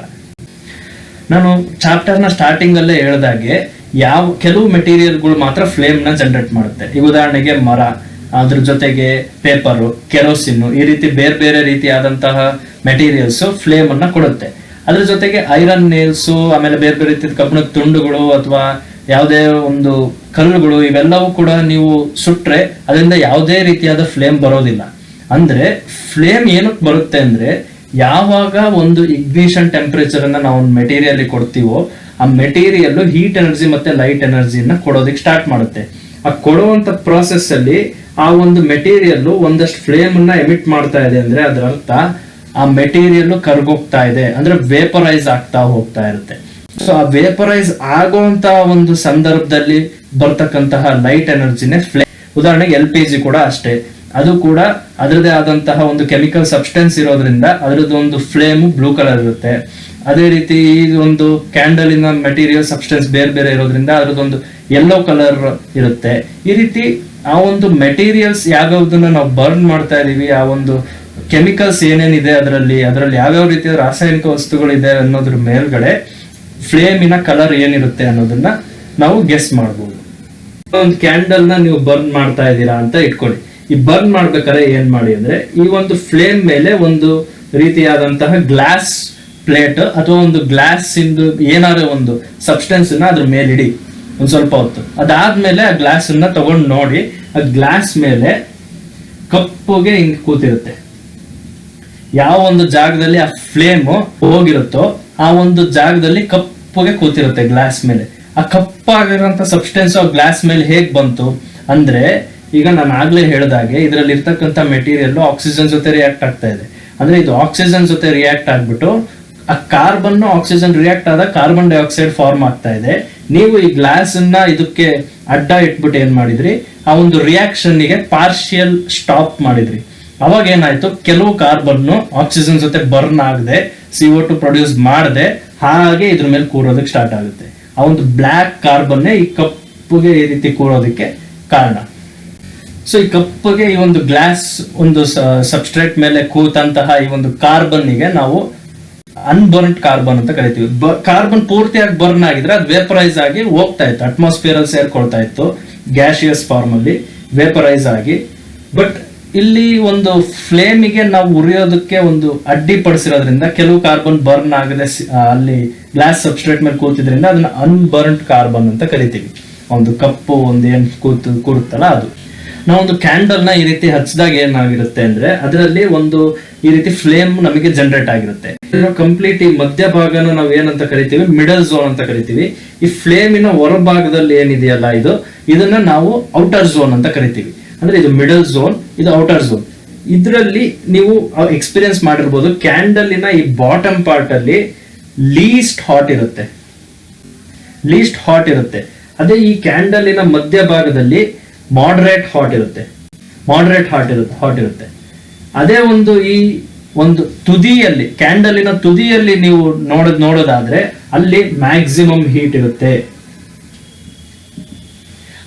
ನಾನು ಚಾಪ್ಟರ್ ನ ಸ್ಟಾರ್ಟಿಂಗ್ ಅಲ್ಲೇ ಹೇಳ್ದಾಗೆ ಕೆಲವು ಮೆಟೀರಿಯಲ್ಗಳು ಮಾತ್ರ ಫ್ಲೇಮ್ ನ ಜನರೇಟ್ ಮಾಡುತ್ತೆ. ಈ ಉದಾಹರಣೆಗೆ ಮರ, ಅದ್ರ ಜೊತೆಗೆ ಪೇಪರು, ಕೆರೋಸಿನ್, ಈ ರೀತಿ ಬೇರೆ ಬೇರೆ ರೀತಿಯಾದಂತಹ ಮೆಟೀರಿಯಲ್ಸ್ ಫ್ಲೇಮ್ ಅನ್ನ ಕೊಡುತ್ತೆ. ಅದ್ರ ಜೊತೆಗೆ ಐರನ್ ನೇಲ್ಸ್, ಆಮೇಲೆ ಬೇರೆ ಬೇರೆ ರೀತಿಯ ಕಬ್ಬಿಣದ ತುಂಡುಗಳು ಅಥವಾ ಯಾವುದೇ ಒಂದು ಕಲ್ಲುಗಳು, ಇವೆಲ್ಲವೂ ಕೂಡ ನೀವು ಸುಟ್ರೆ ಅದರಿಂದ ಯಾವುದೇ ರೀತಿಯಾದ ಫ್ಲೇಮ್ ಬರೋದಿಲ್ಲ. ಅಂದ್ರೆ ಫ್ಲೇಮ್ ಏನಕ್ಕೆ ಬರುತ್ತೆ ಅಂದ್ರೆ ಯಾವಾಗ ಒಂದು ಇಗ್ನಿಷನ್ ಟೆಂಪರೇಚರ್ ಅನ್ನ ನಾವು ಒಂದು ಮೆಟೀರಿಯಲ್ ಕೊಡ್ತೀವೋ ಆ ಮೆಟೀರಿಯಲ್ ಹೀಟ್ ಎನರ್ಜಿ ಮತ್ತೆ ಲೈಟ್ ಎನರ್ಜಿನ ಕೊಡೋದಕ್ಕೆ ಸ್ಟಾರ್ಟ್ ಮಾಡುತ್ತೆ. ಆ ಕೊಡುವಂತ ಪ್ರಾಸೆಸ್ ಅಲ್ಲಿ ಆ ಒಂದು ಮೆಟೀರಿಯಲ್ ಒಂದಷ್ಟು ಫ್ಲೇಮ್ ಅನ್ನ ಎಮಿಟ್ ಮಾಡ್ತಾ ಇದೆ ಅಂದ್ರೆ ಅದರ ಅರ್ಥ ಆ ಮೆಟೀರಿಯಲ್ ಕರ್ಗೋಗ್ತಾ ಇದೆ, ಅಂದ್ರೆ ವೇಪರೈಸ್ ಆಗ್ತಾ ಹೋಗ್ತಾ ಇರುತ್ತೆ. ಸೊ ಆ ವೇಪರೈಸ್ ಆಗುವಂತ ಒಂದು ಸಂದರ್ಭದಲ್ಲಿ ಬರ್ತಕ್ಕಂತಹ ಲೈಟ್ ಎನರ್ಜಿನೇ ಫ್ಲೇಮ್. ಉದಾಹರಣೆಗೆ LPG ಕೂಡ ಅಷ್ಟೇ. ಅದು ಕೂಡ ಅದರದೇ ಆದಂತಹ ಒಂದು ಕೆಮಿಕಲ್ ಸಬ್ಸ್ಟೆನ್ಸ್ ಇರೋದ್ರಿಂದ ಅದರದ್ದು ಒಂದು ಫ್ಲೇಮ್ ಬ್ಲೂ ಕಲರ್ ಇರುತ್ತೆ. ಅದೇ ರೀತಿ ಈ ಒಂದು ಕ್ಯಾಂಡಲ್ ಇನ ಮೆಟೀರಿಯಲ್ ಸಬ್ಸ್ಟೆನ್ಸ್ ಬೇರೆ ಬೇರೆ ಇರೋದ್ರಿಂದ ಅದರದೊಂದು ಯೆಲ್ಲೋ ಕಲರ್ ಇರುತ್ತೆ. ಈ ರೀತಿ ಆ ಒಂದು ಮೆಟೀರಿಯಲ್ಸ್ ಯಾವ್ಯಾವ್ದನ್ನ ನಾವು ಬರ್ನ್ ಮಾಡ್ತಾ ಇದೀವಿ, ಆ ಒಂದು ಕೆಮಿಕಲ್ಸ್ ಏನೇನಿದೆ ಅದರಲ್ಲಿ ಯಾವ್ಯಾವ ರೀತಿಯ ರಾಸಾಯನಿಕ ವಸ್ತುಗಳಿದೆ ಅನ್ನೋದ್ರ ಮೇಲ್ಗಡೆ ಫ್ಲೇಮಿನ ಕಲರ್ ಏನಿರುತ್ತೆ ಅನ್ನೋದನ್ನ ನಾವು ಗೆಸ್ ಮಾಡಬಹುದು. ಒಂದು ಕ್ಯಾಂಡಲ್ ನ ನೀವು ಬರ್ನ್ ಮಾಡ್ತಾ ಇದ್ದೀರಾ ಅಂತ ಇಟ್ಕೊಳ್ಳಿ. ಈ ಬರ್ನ್ ಮಾಡ್ಬೇಕಾದ್ರೆ ಏನ್ ಮಾಡಿ ಅಂದ್ರೆ ಈ ಒಂದು ಫ್ಲೇಮ್ ಮೇಲೆ ಒಂದು ರೀತಿಯಾದಂತಹ ಗ್ಲಾಸ್ ಪ್ಲೇಟ್ ಅಥವಾ ಒಂದು ಗ್ಲಾಸ್ ಇಂದು ಏನಾದ್ರು ಒಂದು ಸಬ್ಸ್ಟೆನ್ಸ್ ನ ಅದ್ರ ಮೇಲೆ ಇಡಿ ಒಂದ್ ಸ್ವಲ್ಪ ಹೊತ್ತು. ಅದಾದ್ಮೇಲೆ ಆ ಗ್ಲಾಸ್ ಅನ್ನ ತಗೊಂಡು ನೋಡಿ, ಆ ಗ್ಲಾಸ್ ಮೇಲೆ ಕಪ್ಪುಗೆ ಹಿಂಗ್ ಕೂತಿರುತ್ತೆ. ಯಾವ ಒಂದು ಜಾಗದಲ್ಲಿ ಆ ಫ್ಲೇಮ್ ಹೋಗಿರುತ್ತೋ ಆ ಒಂದು ಜಾಗದಲ್ಲಿ ಕಪ್ಪುಗೆ ಕೂತಿರುತ್ತೆ ಗ್ಲಾಸ್ ಮೇಲೆ. ಆ ಕಪ್ಪಾಗಿರೋಂಥ ಸಬ್ಸ್ಟೆನ್ಸ್ ಆ ಗ್ಲಾಸ್ ಮೇಲೆ ಹೇಗ್ ಬಂತು ಅಂದ್ರೆ, ಈಗ ನಾನು ಆಗ್ಲೇ ಹೇಳ್ದಾಗೆ ಇದರಲ್ಲಿ ಇರ್ತಕ್ಕಂಥ ಮೆಟೀರಿಯಲ್ ಆಕ್ಸಿಜನ್ ಜೊತೆ ರಿಯಾಕ್ಟ್ ಆಗ್ತಾ ಇದೆ. ಅಂದ್ರೆ ಇದು ಆಕ್ಸಿಜನ್ ಜೊತೆ ರಿಯಾಕ್ಟ್ ಆಗ್ಬಿಟ್ಟು ಆ ಕಾರ್ಬನ್ ಆಕ್ಸಿಜನ್ ರಿಯಾಕ್ಟ್ ಆದ ಕಾರ್ಬನ್ ಡೈಆಕ್ಸೈಡ್ ಫಾರ್ಮ್ ಆಗ್ತಾ ಇದೆ. ನೀವು ಈ ಗ್ಲಾಸ್ ಅನ್ನ ಇದಕ್ಕೆ ಅಡ್ಡ ಇಟ್ಬಿಟ್ಟು ಏನ್ ಮಾಡಿದ್ರಿ, ಆ ಒಂದು ರಿಯಾಕ್ಷನ್ ಗೆ ಪಾರ್ಷಿಯಲ್ ಸ್ಟಾಪ್ ಮಾಡಿದ್ರಿ. ಅವಾಗ ಏನಾಯ್ತು, ಕೆಲವು ಕಾರ್ಬನ್ ಆಕ್ಸಿಜನ್ ಜೊತೆ ಬರ್ನ್ ಆಗದೆ CO2 ಪ್ರೊಡ್ಯೂಸ್ ಮಾಡದೆ ಹಾಗೆ ಇದ್ರ ಮೇಲೆ ಕೂರೋದಕ್ಕೆ ಸ್ಟಾರ್ಟ್ ಆಗುತ್ತೆ. ಆ ಒಂದು ಬ್ಲ್ಯಾಕ್ ಕಾರ್ಬನ್ನೇ ಈ ಕಪ್ಪುಗೆ ಈ ರೀತಿ ಕೂರೋದಕ್ಕೆ ಕಾರಣ. ಸೊ ಈ ಕಪ್ಪುಗೆ ಈ ಒಂದು ಗ್ಲಾಸ್ ಒಂದು ಸಬ್ಸ್ಟ್ರೇಟ್ ಮೇಲೆ ಕೂತಂತಹ ಈ ಒಂದು ಕಾರ್ಬನ್ನಿಗೆ ನಾವು ಅನ್ಬರ್ನ್ಡ್ ಕಾರ್ಬನ್ ಅಂತ ಕರಿತೀವಿ. ಕಾರ್ಬನ್ ಪೂರ್ತಿಯಾಗಿ ಬರ್ನ್ ಆಗಿದ್ರೆ ಅದು ವೇಪರೈಸ್ ಆಗಿ ಹೋಗ್ತಾ ಇತ್ತು, ಅಟ್ಮಾಸ್ಫಿಯರ್ ಅಲ್ಲಿ ಸೇರ್ಕೊಳ್ತಾ ಇತ್ತು, ಗ್ಯಾಸಿಯಸ್ ಫಾರ್ಮ್ ಅಲ್ಲಿ ವೇಪರೈಸ್ ಆಗಿ. ಬಟ್ ಇಲ್ಲಿ ಒಂದು ಫ್ಲೇಮಿಗೆ ನಾವು ಉರಿಯೋದಕ್ಕೆ ಒಂದು ಅಡ್ಡಿಪಡಿಸಿರೋದ್ರಿಂದ ಕೆಲವು ಕಾರ್ಬನ್ ಬರ್ನ್ ಆಗದೆ ಅಲ್ಲಿ ಗ್ಲಾಸ್ ಸಬ್ಸ್ಟ್ರೇಟ್ ಮೇಲೆ ಕೂತಿದ್ರಿಂದ ಅದನ್ನ ಅನ್ಬರ್ನ್ಡ್ ಕಾರ್ಬನ್ ಅಂತ ಕರಿತೀವಿ. ಒಂದು ಕಪ್ಪು ಒಂದು ಏನ್ ಕೂರುತ್ತಲ್ಲ ಅದು. ನಾವೊಂದು ಕ್ಯಾಂಡಲ್ ನ ಈ ರೀತಿ ಹಚ್ಚಿದಾಗ ಏನಾಗಿರುತ್ತೆ ಅಂದ್ರೆ ಅದರಲ್ಲಿ ಒಂದು ಈ ರೀತಿ ಫ್ಲೇಮ್ ನಮಗೆ ಜನರೇಟ್ ಆಗಿರುತ್ತೆ. ಕಂಪ್ಲೀಟ್ ಈ ಮಧ್ಯಭಾಗನ ನಾವು ಏನಂತ ಕರಿತೀವಿ, ಮಿಡಲ್ ಝೋನ್ ಅಂತ ಕರಿತೀವಿ. ಈ ಫ್ಲೇಮಿನ ಹೊರಭಾಗದಲ್ಲಿ ಏನಿದೆಯಲ್ಲ ಇದನ್ನ ನಾವು ಔಟರ್ ಝೋನ್ ಅಂತ ಕರಿತೀವಿ. ಅಂದ್ರೆ ಇದು ಮಿಡಲ್ ಝೋನ್, ಇದು ಔಟರ್ ಝೋನ್. ಇದರಲ್ಲಿ ನೀವು ಎಕ್ಸ್ಪೀರಿಯನ್ಸ್ ಮಾಡಿರ್ಬೋದು, ಕ್ಯಾಂಡಲಿನ ಈ ಬಾಟಮ್ ಪಾರ್ಟ್ ಅಲ್ಲಿ ಲೀಸ್ಟ್ ಹಾಟ್ ಇರುತ್ತೆ. ಅದೇ ಈ ಕ್ಯಾಂಡಲಿನ ಮಧ್ಯಭಾಗದಲ್ಲಿ ಮಾಡರೇಟ್ ಹಾಟ್ ಇರುತ್ತೆ. ಅದೇ ಈ ಒಂದು ತುದಿಯಲ್ಲಿ, ಕ್ಯಾಂಡಲಿನ ತುದಿಯಲ್ಲಿ ನೀವು ನೋಡೋದಾದ್ರೆ ಅಲ್ಲಿ ಮ್ಯಾಕ್ಸಿಮಮ್ ಹೀಟ್ ಇರುತ್ತೆ.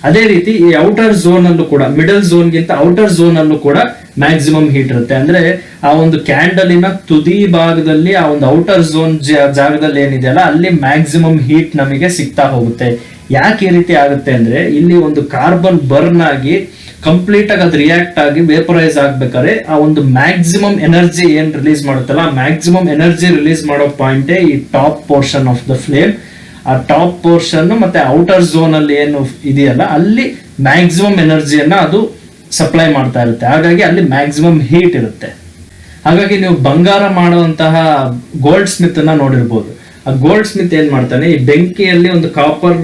ಅದೇ ರೀತಿ ಈ ಔಟರ್ ಝೋನ್ ಅಲ್ಲೂ ಕೂಡ, ಮಿಡಲ್ ಝೋನ್ ಗಿಂತ ಔಟರ್ ಝೋನ್ ಅಲ್ಲೂ ಕೂಡ ಮ್ಯಾಕ್ಸಿಮಮ್ ಹೀಟ್ ಇರುತ್ತೆ. ಅಂದ್ರೆ ಆ ಒಂದು ಕ್ಯಾಂಡಲಿನ ತುದಿ ಭಾಗದಲ್ಲಿ, ಆ ಒಂದು ಔಟರ್ ಝೋನ್ ಜಾಗದಲ್ಲಿ ಏನಿದೆಯಲ್ಲ ಅಲ್ಲಿ ಮ್ಯಾಕ್ಸಿಮಮ್ ಹೀಟ್ ನಮಗೆ ಸಿಗ್ತಾ ಹೋಗುತ್ತೆ. ಯಾಕೆ ಈ ರೀತಿ ಆಗುತ್ತೆ ಅಂದ್ರೆ ಇಲ್ಲಿ ಒಂದು ಕಾರ್ಬನ್ ಬರ್ನ್ ಆಗಿ ಕಂಪ್ಲೀಟ್ ಆಗಿ ಅದು ರಿಯಾಕ್ಟ್ ಆಗಿ ವೇಪರೈಸ್ ಆಗ್ಬೇಕಾದ್ರೆ ಆ ಒಂದು ಮ್ಯಾಕ್ಸಿಮಮ್ ಎನರ್ಜಿ ಏನ್ ರಿಲೀಸ್ ಮಾಡುತ್ತಲ್ಲ, ಆ ಮ್ಯಾಕ್ಸಿಮಮ್ ಎನರ್ಜಿ ರಿಲೀಸ್ ಮಾಡೋ ಪಾಯಿಂಟೇ ಈ top portion of the flame. ಆ ಟಾಪ್ ಪೋರ್ಷನ್ ಮತ್ತೆ ಔಟರ್ ಝೋನ್ ಅಲ್ಲಿ ಏನು ಇದೆಯಲ್ಲ ಅಲ್ಲಿ ಮ್ಯಾಕ್ಸಿಮಮ್ ಎನರ್ಜಿಯನ್ನ ಅದು ಸಪ್ಲೈ ಮಾಡ್ತಾ ಇರುತ್ತೆ. ಹಾಗಾಗಿ ಅಲ್ಲಿ ಮ್ಯಾಕ್ಸಿಮಮ್ ಹೀಟ್ ಇರುತ್ತೆ. ಹಾಗಾಗಿ ನೀವು ಬಂಗಾರ ಮಾಡುವಂತಹ ಗೋಲ್ಡ್ ಸ್ಮಿತ್ ಅನ್ನ ನೋಡಿರ್ಬೋದು. ಆ ಗೋಲ್ಡ್ ಸ್ಮಿತ್ ಏನ್ ಮಾಡ್ತಾನೆ, ಈ ಬೆಂಕಿಯಲ್ಲಿ ಒಂದು ಕಾಪರ್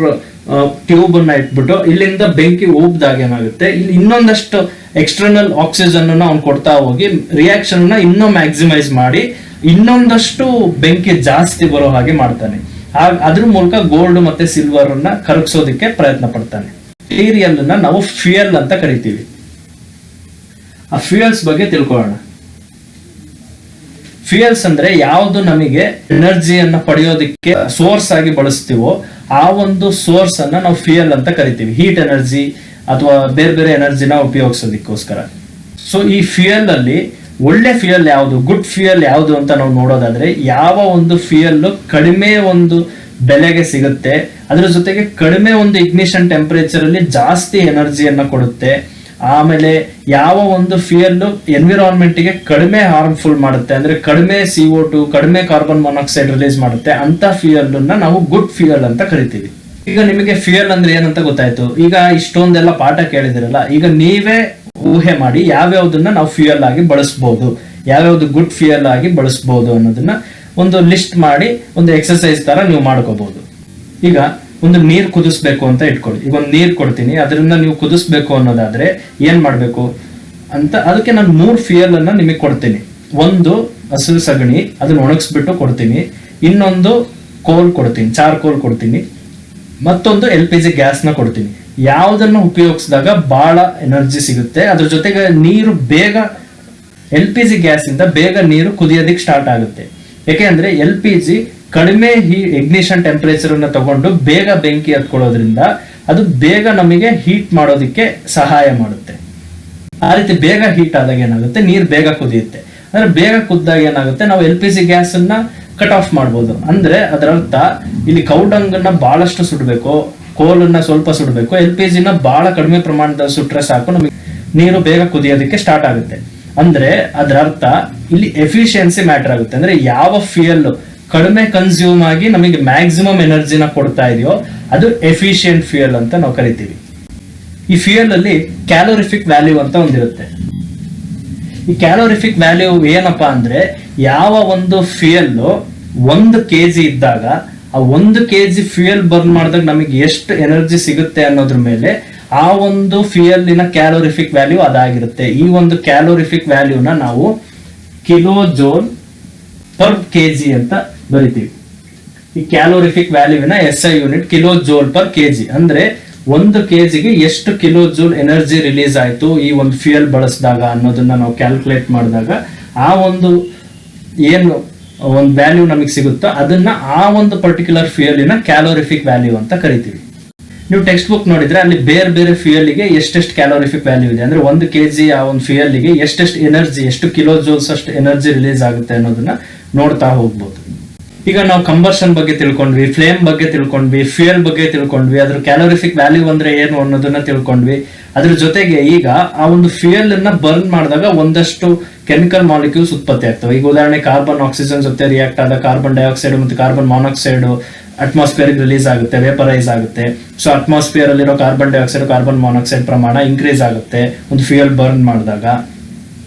ಟ್ಯೂಬ್ ಅನ್ನ ಇಟ್ಬಿಟ್ಟು ಇಲ್ಲಿಂದ ಬೆಂಕಿ ಊಬ್ದಾಗ ಏನಾಗುತ್ತೆ, ಇಲ್ಲಿ ಇನ್ನೊಂದಷ್ಟು ಎಕ್ಸ್ಟರ್ನಲ್ ಆಕ್ಸಿಜನ್ ಅವ್ನು ಕೊಡ್ತಾ ಹೋಗಿ ರಿಯಾಕ್ಷನ್ ಇನ್ನೂ ಮ್ಯಾಕ್ಸಿಮೈಸ್ ಮಾಡಿ ಇನ್ನೊಂದಷ್ಟು ಬೆಂಕಿ ಜಾಸ್ತಿ ಬರೋ ಹಾಗೆ ಮಾಡ್ತಾನೆ. ಅದ್ರ ಮೂಲಕ ಗೋಲ್ಡ್ ಮತ್ತೆ ಸಿಲ್ವರ್ ಅನ್ನ ಕರಗಿಸೋದಕ್ಕೆ ಪ್ರಯತ್ನ ಪಡ್ತಾನೆ. ಮೆಟೀರಿಯಲ್ ಅನ್ನ ನಾವು ಫ್ಯೂಯಲ್ ಅಂತ ಕರಿತೀವಿ. ಆ ಫ್ಯೂಯಲ್ಸ್ ಬಗ್ಗೆ ತಿಳ್ಕೊಳ್ಳೋಣ. ಫ್ಯೂಯಲ್ಸ್ ಅಂದ್ರೆ ಯಾವುದು ನಮಗೆ ಎನರ್ಜಿಯನ್ನ ಪಡೆಯೋದಕ್ಕೆ ಸೋರ್ಸ್ ಆಗಿ ಬಳಸ್ತೀವೋ ಆ ಒಂದು ಸೋರ್ಸ್ ಅನ್ನ ನಾವು ಫ್ಯೂಯಲ್ ಅಂತ ಕರಿತೀವಿ. ಹೀಟ್ ಎನರ್ಜಿ ಅಥವಾ ಬೇರೆ ಬೇರೆ ಎನರ್ಜಿನ ಉಪಯೋಗಿಸೋದಕ್ಕೋಸ್ಕರ. ಸೊ ಈ ಫ್ಯೂಯಲ್ ಅಲ್ಲಿ ಒಳ್ಳೆ ಫ್ಯೂಯಲ್ ಯಾವುದು, ಗುಡ್ ಫ್ಯೂಯಲ್ ಯಾವುದು ಅಂತ ನಾವು ನೋಡೋದಾದ್ರೆ, ಯಾವ ಒಂದು ಫ್ಯೂಯಲ್ ಕಡಿಮೆ ಒಂದು ಬೆಲೆಗೆ ಸಿಗುತ್ತೆ, ಅದ್ರ ಜೊತೆಗೆ ಕಡಿಮೆ ಒಂದು ಇಗ್ನಿಷನ್ ಟೆಂಪರೇಚರ್ ಅಲ್ಲಿ ಜಾಸ್ತಿ ಎನರ್ಜಿಯನ್ನ ಕೊಡುತ್ತೆ, ಆಮೇಲೆ ಯಾವ ಒಂದು ಫ್ಯೂಯಲ್ ಎನ್ವಿರಾನ್ಮೆಂಟ್ ಗೆ ಕಡಿಮೆ ಹಾರ್ಮ್ಫುಲ್ ಮಾಡುತ್ತೆ, ಅಂದ್ರೆ ಕಡಿಮೆ CO2 ಕಡಿಮೆ ಕಾರ್ಬನ್ ಮೊನಾಕ್ಸೈಡ್ ರಿಲೀಸ್ ಮಾಡುತ್ತೆ, ಅಂತ ಫ್ಯೂಯಲ್ ಅನ್ನ ನಾವು ಗುಡ್ ಫ್ಯೂಯಲ್ ಅಂತ ಕರಿತೀವಿ. ಈಗ ನಿಮಗೆ ಫ್ಯೂಯಲ್ ಅಂದ್ರೆ ಏನಂತ ಗೊತ್ತಾಯ್ತು. ಈಗ ಇಷ್ಟೊಂದೆಲ್ಲ ಪಾಠ ಕೇಳಿದಿರಲ್ಲ, ಈಗ ನೀವೇ ಊಹೆ ಮಾಡಿ ಯಾವ್ಯಾವ್ದನ್ನ ನಾವು ಫ್ಯೂಯಲ್ ಆಗಿ ಬಳಸಬಹುದು, ಯಾವ್ಯಾವ್ದು ಗುಡ್ ಫ್ಯೂಯಲ್ ಆಗಿ ಬಳಸಬಹುದು ಅನ್ನೋದನ್ನ ಒಂದು ಲಿಸ್ಟ್ ಮಾಡಿ ಒಂದು ಎಕ್ಸರ್ಸೈಸ್ ತರ ನೀವು ಮಾಡ್ಕೋಬಹುದು. ಈಗ ಒಂದು ನೀರ್ ಕುದಿಸ್ಬೇಕು ಅಂತ ಇಟ್ಕೊಳ್ಳಿ. ಈಗ ಒಂದು ನೀರ್ ಕೊಡ್ತೀನಿ, ಅದರಿಂದ ನೀವು ಕುದಿಸ್ಬೇಕು ಅನ್ನೋದಾದ್ರೆ ಏನ್ ಮಾಡ್ಬೇಕು ಅಂತ, ಅದಕ್ಕೆ ನಾನು 3 ಫ್ಯೂಯಲ್ ಅನ್ನ ನಿಮಗೆ ಕೊಡ್ತೀನಿ. ಒಂದು ಹಸಿರು ಸಗಣಿ, ಅದನ್ನ ಒಣಗಿಸ್ಬಿಟ್ಟು ಕೊಡ್ತೀನಿ. ಇನ್ನೊಂದು ಕೋಲ್ ಕೊಡ್ತೀನಿ, ಚಾರ್ಕೋಲ್ ಕೊಡ್ತೀನಿ. ಮತ್ತೊಂದು LPG ಗ್ಯಾಸ್ ನ ಕೊಡ್ತೀನಿ. ಯಾವುದನ್ನ ಉಪಯೋಗಿಸಿದಾಗ ಬಹಳ ಎನರ್ಜಿ ಸಿಗುತ್ತೆ, ಅದ್ರ ಜೊತೆಗೆ ನೀರು ಬೇಗ, LPG ಗ್ಯಾಸ್ ಇಂದ ಬೇಗ ನೀರು ಕುದಿಯೋದಿಕ್ ಸ್ಟಾರ್ಟ್ ಆಗುತ್ತೆ. ಯಾಕೆಂದ್ರೆ LPG ಕಡಿಮೆ ಇಗ್ನಿಷನ್ ಟೆಂಪರೇಚರ್ ಅನ್ನ ತಗೊಂಡು ಬೇಗ ಬೆಂಕಿ ಹತ್ಕೊಳ್ಳೋದ್ರಿಂದ ಅದು ಬೇಗ ನಮಗೆ ಹೀಟ್ ಮಾಡೋದಿಕ್ಕೆ ಸಹಾಯ ಮಾಡುತ್ತೆ. ಆ ರೀತಿ ಬೇಗ ಹೀಟ್ ಆದಾಗ ಏನಾಗುತ್ತೆ, ನೀರು ಬೇಗ ಕುದಿಯುತ್ತೆ. ಅಂದ್ರೆ ಬೇಗ ಕುದ್ದಾಗ ಏನಾಗುತ್ತೆ, ನಾವು LPG ಗ್ಯಾಸ್ ಅನ್ನ ಕಟ್ ಆಫ್ ಮಾಡ್ಬೋದು. ಅಂದ್ರೆ ಅದರ ಅರ್ಥ ಇಲ್ಲಿ ಕೌಡಂಗನ್ನ ಬಹಳಷ್ಟು ಸುಡಬೇಕು, ಕೋಲನ್ನ ಸ್ವಲ್ಪ ಸುಡಬೇಕು, LPG ನ ಬಹಳ ಕಡಿಮೆ ಪ್ರಮಾಣದಲ್ಲಿ ಸುಟ್ರೆ ಸಾಕು ನಮಗೆ ನೀರು ಬೇಗ ಕುದಿಯೋದಕ್ಕೆ ಸ್ಟಾರ್ಟ್ ಆಗುತ್ತೆ. ಅಂದ್ರೆ ಅದರ ಅರ್ಥ ಇಲ್ಲಿ ಎಫಿಷಿಯನ್ಸಿ ಮ್ಯಾಟರ್ ಆಗುತ್ತೆ. ಅಂದ್ರೆ ಯಾವ ಫ್ಯೂಯಲ್ ಕಡಿಮೆ ಕನ್ಸ್ಯೂಮ್ ಆಗಿ ನಮಗೆ ಮ್ಯಾಕ್ಸಿಮಮ್ ಎನರ್ಜಿನ ಕೊಡ್ತಾ ಇದೆಯೋ ಅದು ಎಫಿಷಿಯಂಟ್ ಫ್ಯೂಯಲ್ ಅಂತ ನಾವು ಕರಿತೀವಿ. ಈ ಫ್ಯೂಯಲ್ ಅಲ್ಲಿ ಕ್ಯಾಲೋರಿಫಿಕ್ ವ್ಯಾಲ್ಯೂ ಅಂತ ಒಂದಿರುತ್ತೆ. ಈ ಕ್ಯಾಲೋರಿಫಿಕ್ ವ್ಯಾಲ್ಯೂ ಏನಪ್ಪಾ ಅಂದ್ರೆ, ಯಾವ ಒಂದು ಫ್ಯೂಯಲ್ 1 kg ಇದ್ದಾಗ ಆ 1 kg ಫ್ಯೂಯಲ್ ಬರ್ನ್ ಮಾಡಿದಾಗ ನಮಗೆ ಎಷ್ಟು ಎನರ್ಜಿ ಸಿಗುತ್ತೆ ಅನ್ನೋದ್ರ ಮೇಲೆ ಆ ಒಂದು ಫ್ಯೂಯಲ್ನ ಕ್ಯಾಲೋರಿಫಿಕ್ ವ್ಯಾಲ್ಯೂ ಅದಾಗಿರುತ್ತೆ. ಈ ಒಂದು ಕ್ಯಾಲೋರಿಫಿಕ್ ವ್ಯಾಲ್ಯೂನ ನಾವು kJ/kg ಅಂತ ಬರಿತೀವಿ. ಈ ಕ್ಯಾಲೋರಿಫಿಕ್ ವ್ಯಾಲ್ಯೂವಿನ SI ಯೂನಿಟ್ kJ/kg. ಅಂದ್ರೆ 1 kg ಗೆ ಎಷ್ಟು ಕಿಲೋಜೂಲ್ ಎನರ್ಜಿ ರಿಲೀಸ್ ಆಯ್ತು ಈ ಒಂದು ಫ್ಯೂಯಲ್ ಬಳಸಿದಾಗ ಅನ್ನೋದನ್ನ ನಾವು ಕ್ಯಾಲ್ಕುಲೇಟ್ ಮಾಡಿದಾಗ ಆ ಒಂದು ಏನು ಒಂದು ವ್ಯಾಲ್ಯೂ ನಮಗೆ ಸಿಗುತ್ತೋ ಅದನ್ನ ಆ ಒಂದು ಪರ್ಟಿಕ್ಯುಲರ್ ಫ್ಯೂಯಲಿನ ಕ್ಯಾಲೋರಿಫಿಕ್ ವ್ಯಾಲ್ಯೂ ಅಂತ ಕರಿತೀವಿ. ನೀವು ಟೆಕ್ಸ್ಟ್ ಬುಕ್ ನೋಡಿದ್ರೆ ಅಲ್ಲಿ ಬೇರೆ ಬೇರೆ ಫ್ಯೂಯಲ್ಗೆ ಎಷ್ಟೆಷ್ಟು ಕ್ಯಾಲೋರಿಫಿಕ್ ವ್ಯಾಲ್ಯೂ ಇದೆ, ಅಂದ್ರೆ 1 kg ಆ ಒಂದು ಫ್ಯೂಯಲ್ಗೆ ಎಷ್ಟೆಷ್ಟು ಎನರ್ಜಿ, ಎಷ್ಟು ಕಿಲೋಜೂಲ್ಸ್ ಅಷ್ಟು ಎನರ್ಜಿ ರಿಲೀಸ್ ಆಗುತ್ತೆ ಅನ್ನೋದನ್ನ ನೋಡ್ತಾ ಹೋಗ್ಬೋದು. ಈಗ ನಾವು ಕಂಬರ್ಷನ್ ಬಗ್ಗೆ ತಿಳ್ಕೊಂಡ್ವಿ, ಫ್ಲೇಮ್ ಬಗ್ಗೆ ತಿಳ್ಕೊಂಡ್ವಿ, ಫ್ಯೂಯಲ್ ಬಗ್ಗೆ ತಿಳ್ಕೊಂಡ್ವಿ, ಅದ್ರ ಕ್ಯಾಲೋರಿಫಿಕ್ ವ್ಯಾಲ್ಯೂ ಅಂದ್ರೆ ಏನು ಅನ್ನೋದನ್ನ ತಿಳ್ಕೊಂಡ್ವಿ. ಅದ್ರ ಜೊತೆಗೆ ಈಗ ಆ ಒಂದು ಫ್ಯೂಯಲ್ ಅನ್ನ ಬರ್ನ್ ಮಾಡಿದಾಗ ಒಂದಷ್ಟು ಕೆಮಿಕಲ್ ಮಾಲಿಕ್ಯೂಲ್ಸ್ ಉತ್ಪತ್ತಿ ಆಗ್ತವೆ. ಈಗ ಉದಾಹರಣೆ ಕಾರ್ಬನ್ ಆಕ್ಸಿಜನ್ ಜೊತೆ ರಿಯಾಕ್ಟ್ ಆದ ಕಾರ್ಬನ್ ಡೈಆಕ್ಸೈಡ್ ಮತ್ತು ಕಾರ್ಬನ್ ಮಾನಾಕ್ಸೈಡ್ ಅಟ್ಮಾಸ್ಫಿಯರ್ ರಿಲೀಸ್ ಆಗುತ್ತೆ, ವೇಪರೈಸ್ ಆಗುತ್ತೆ. ಸೊ ಅಟ್ಮಾಸ್ಫಿಯರ್ ಅಲ್ಲಿರೋ ಕಾರ್ಬನ್ ಡೈಆಕ್ಸೈಡ್, ಕಾರ್ಬನ್ ಮಾನಾಕ್ಸೈಡ್ ಪ್ರಮಾಣ ಇನ್ಕ್ರೀಸ್ ಆಗುತ್ತೆ ಒಂದು ಫ್ಯೂಯಲ್ ಬರ್ನ್ ಮಾಡಿದಾಗ.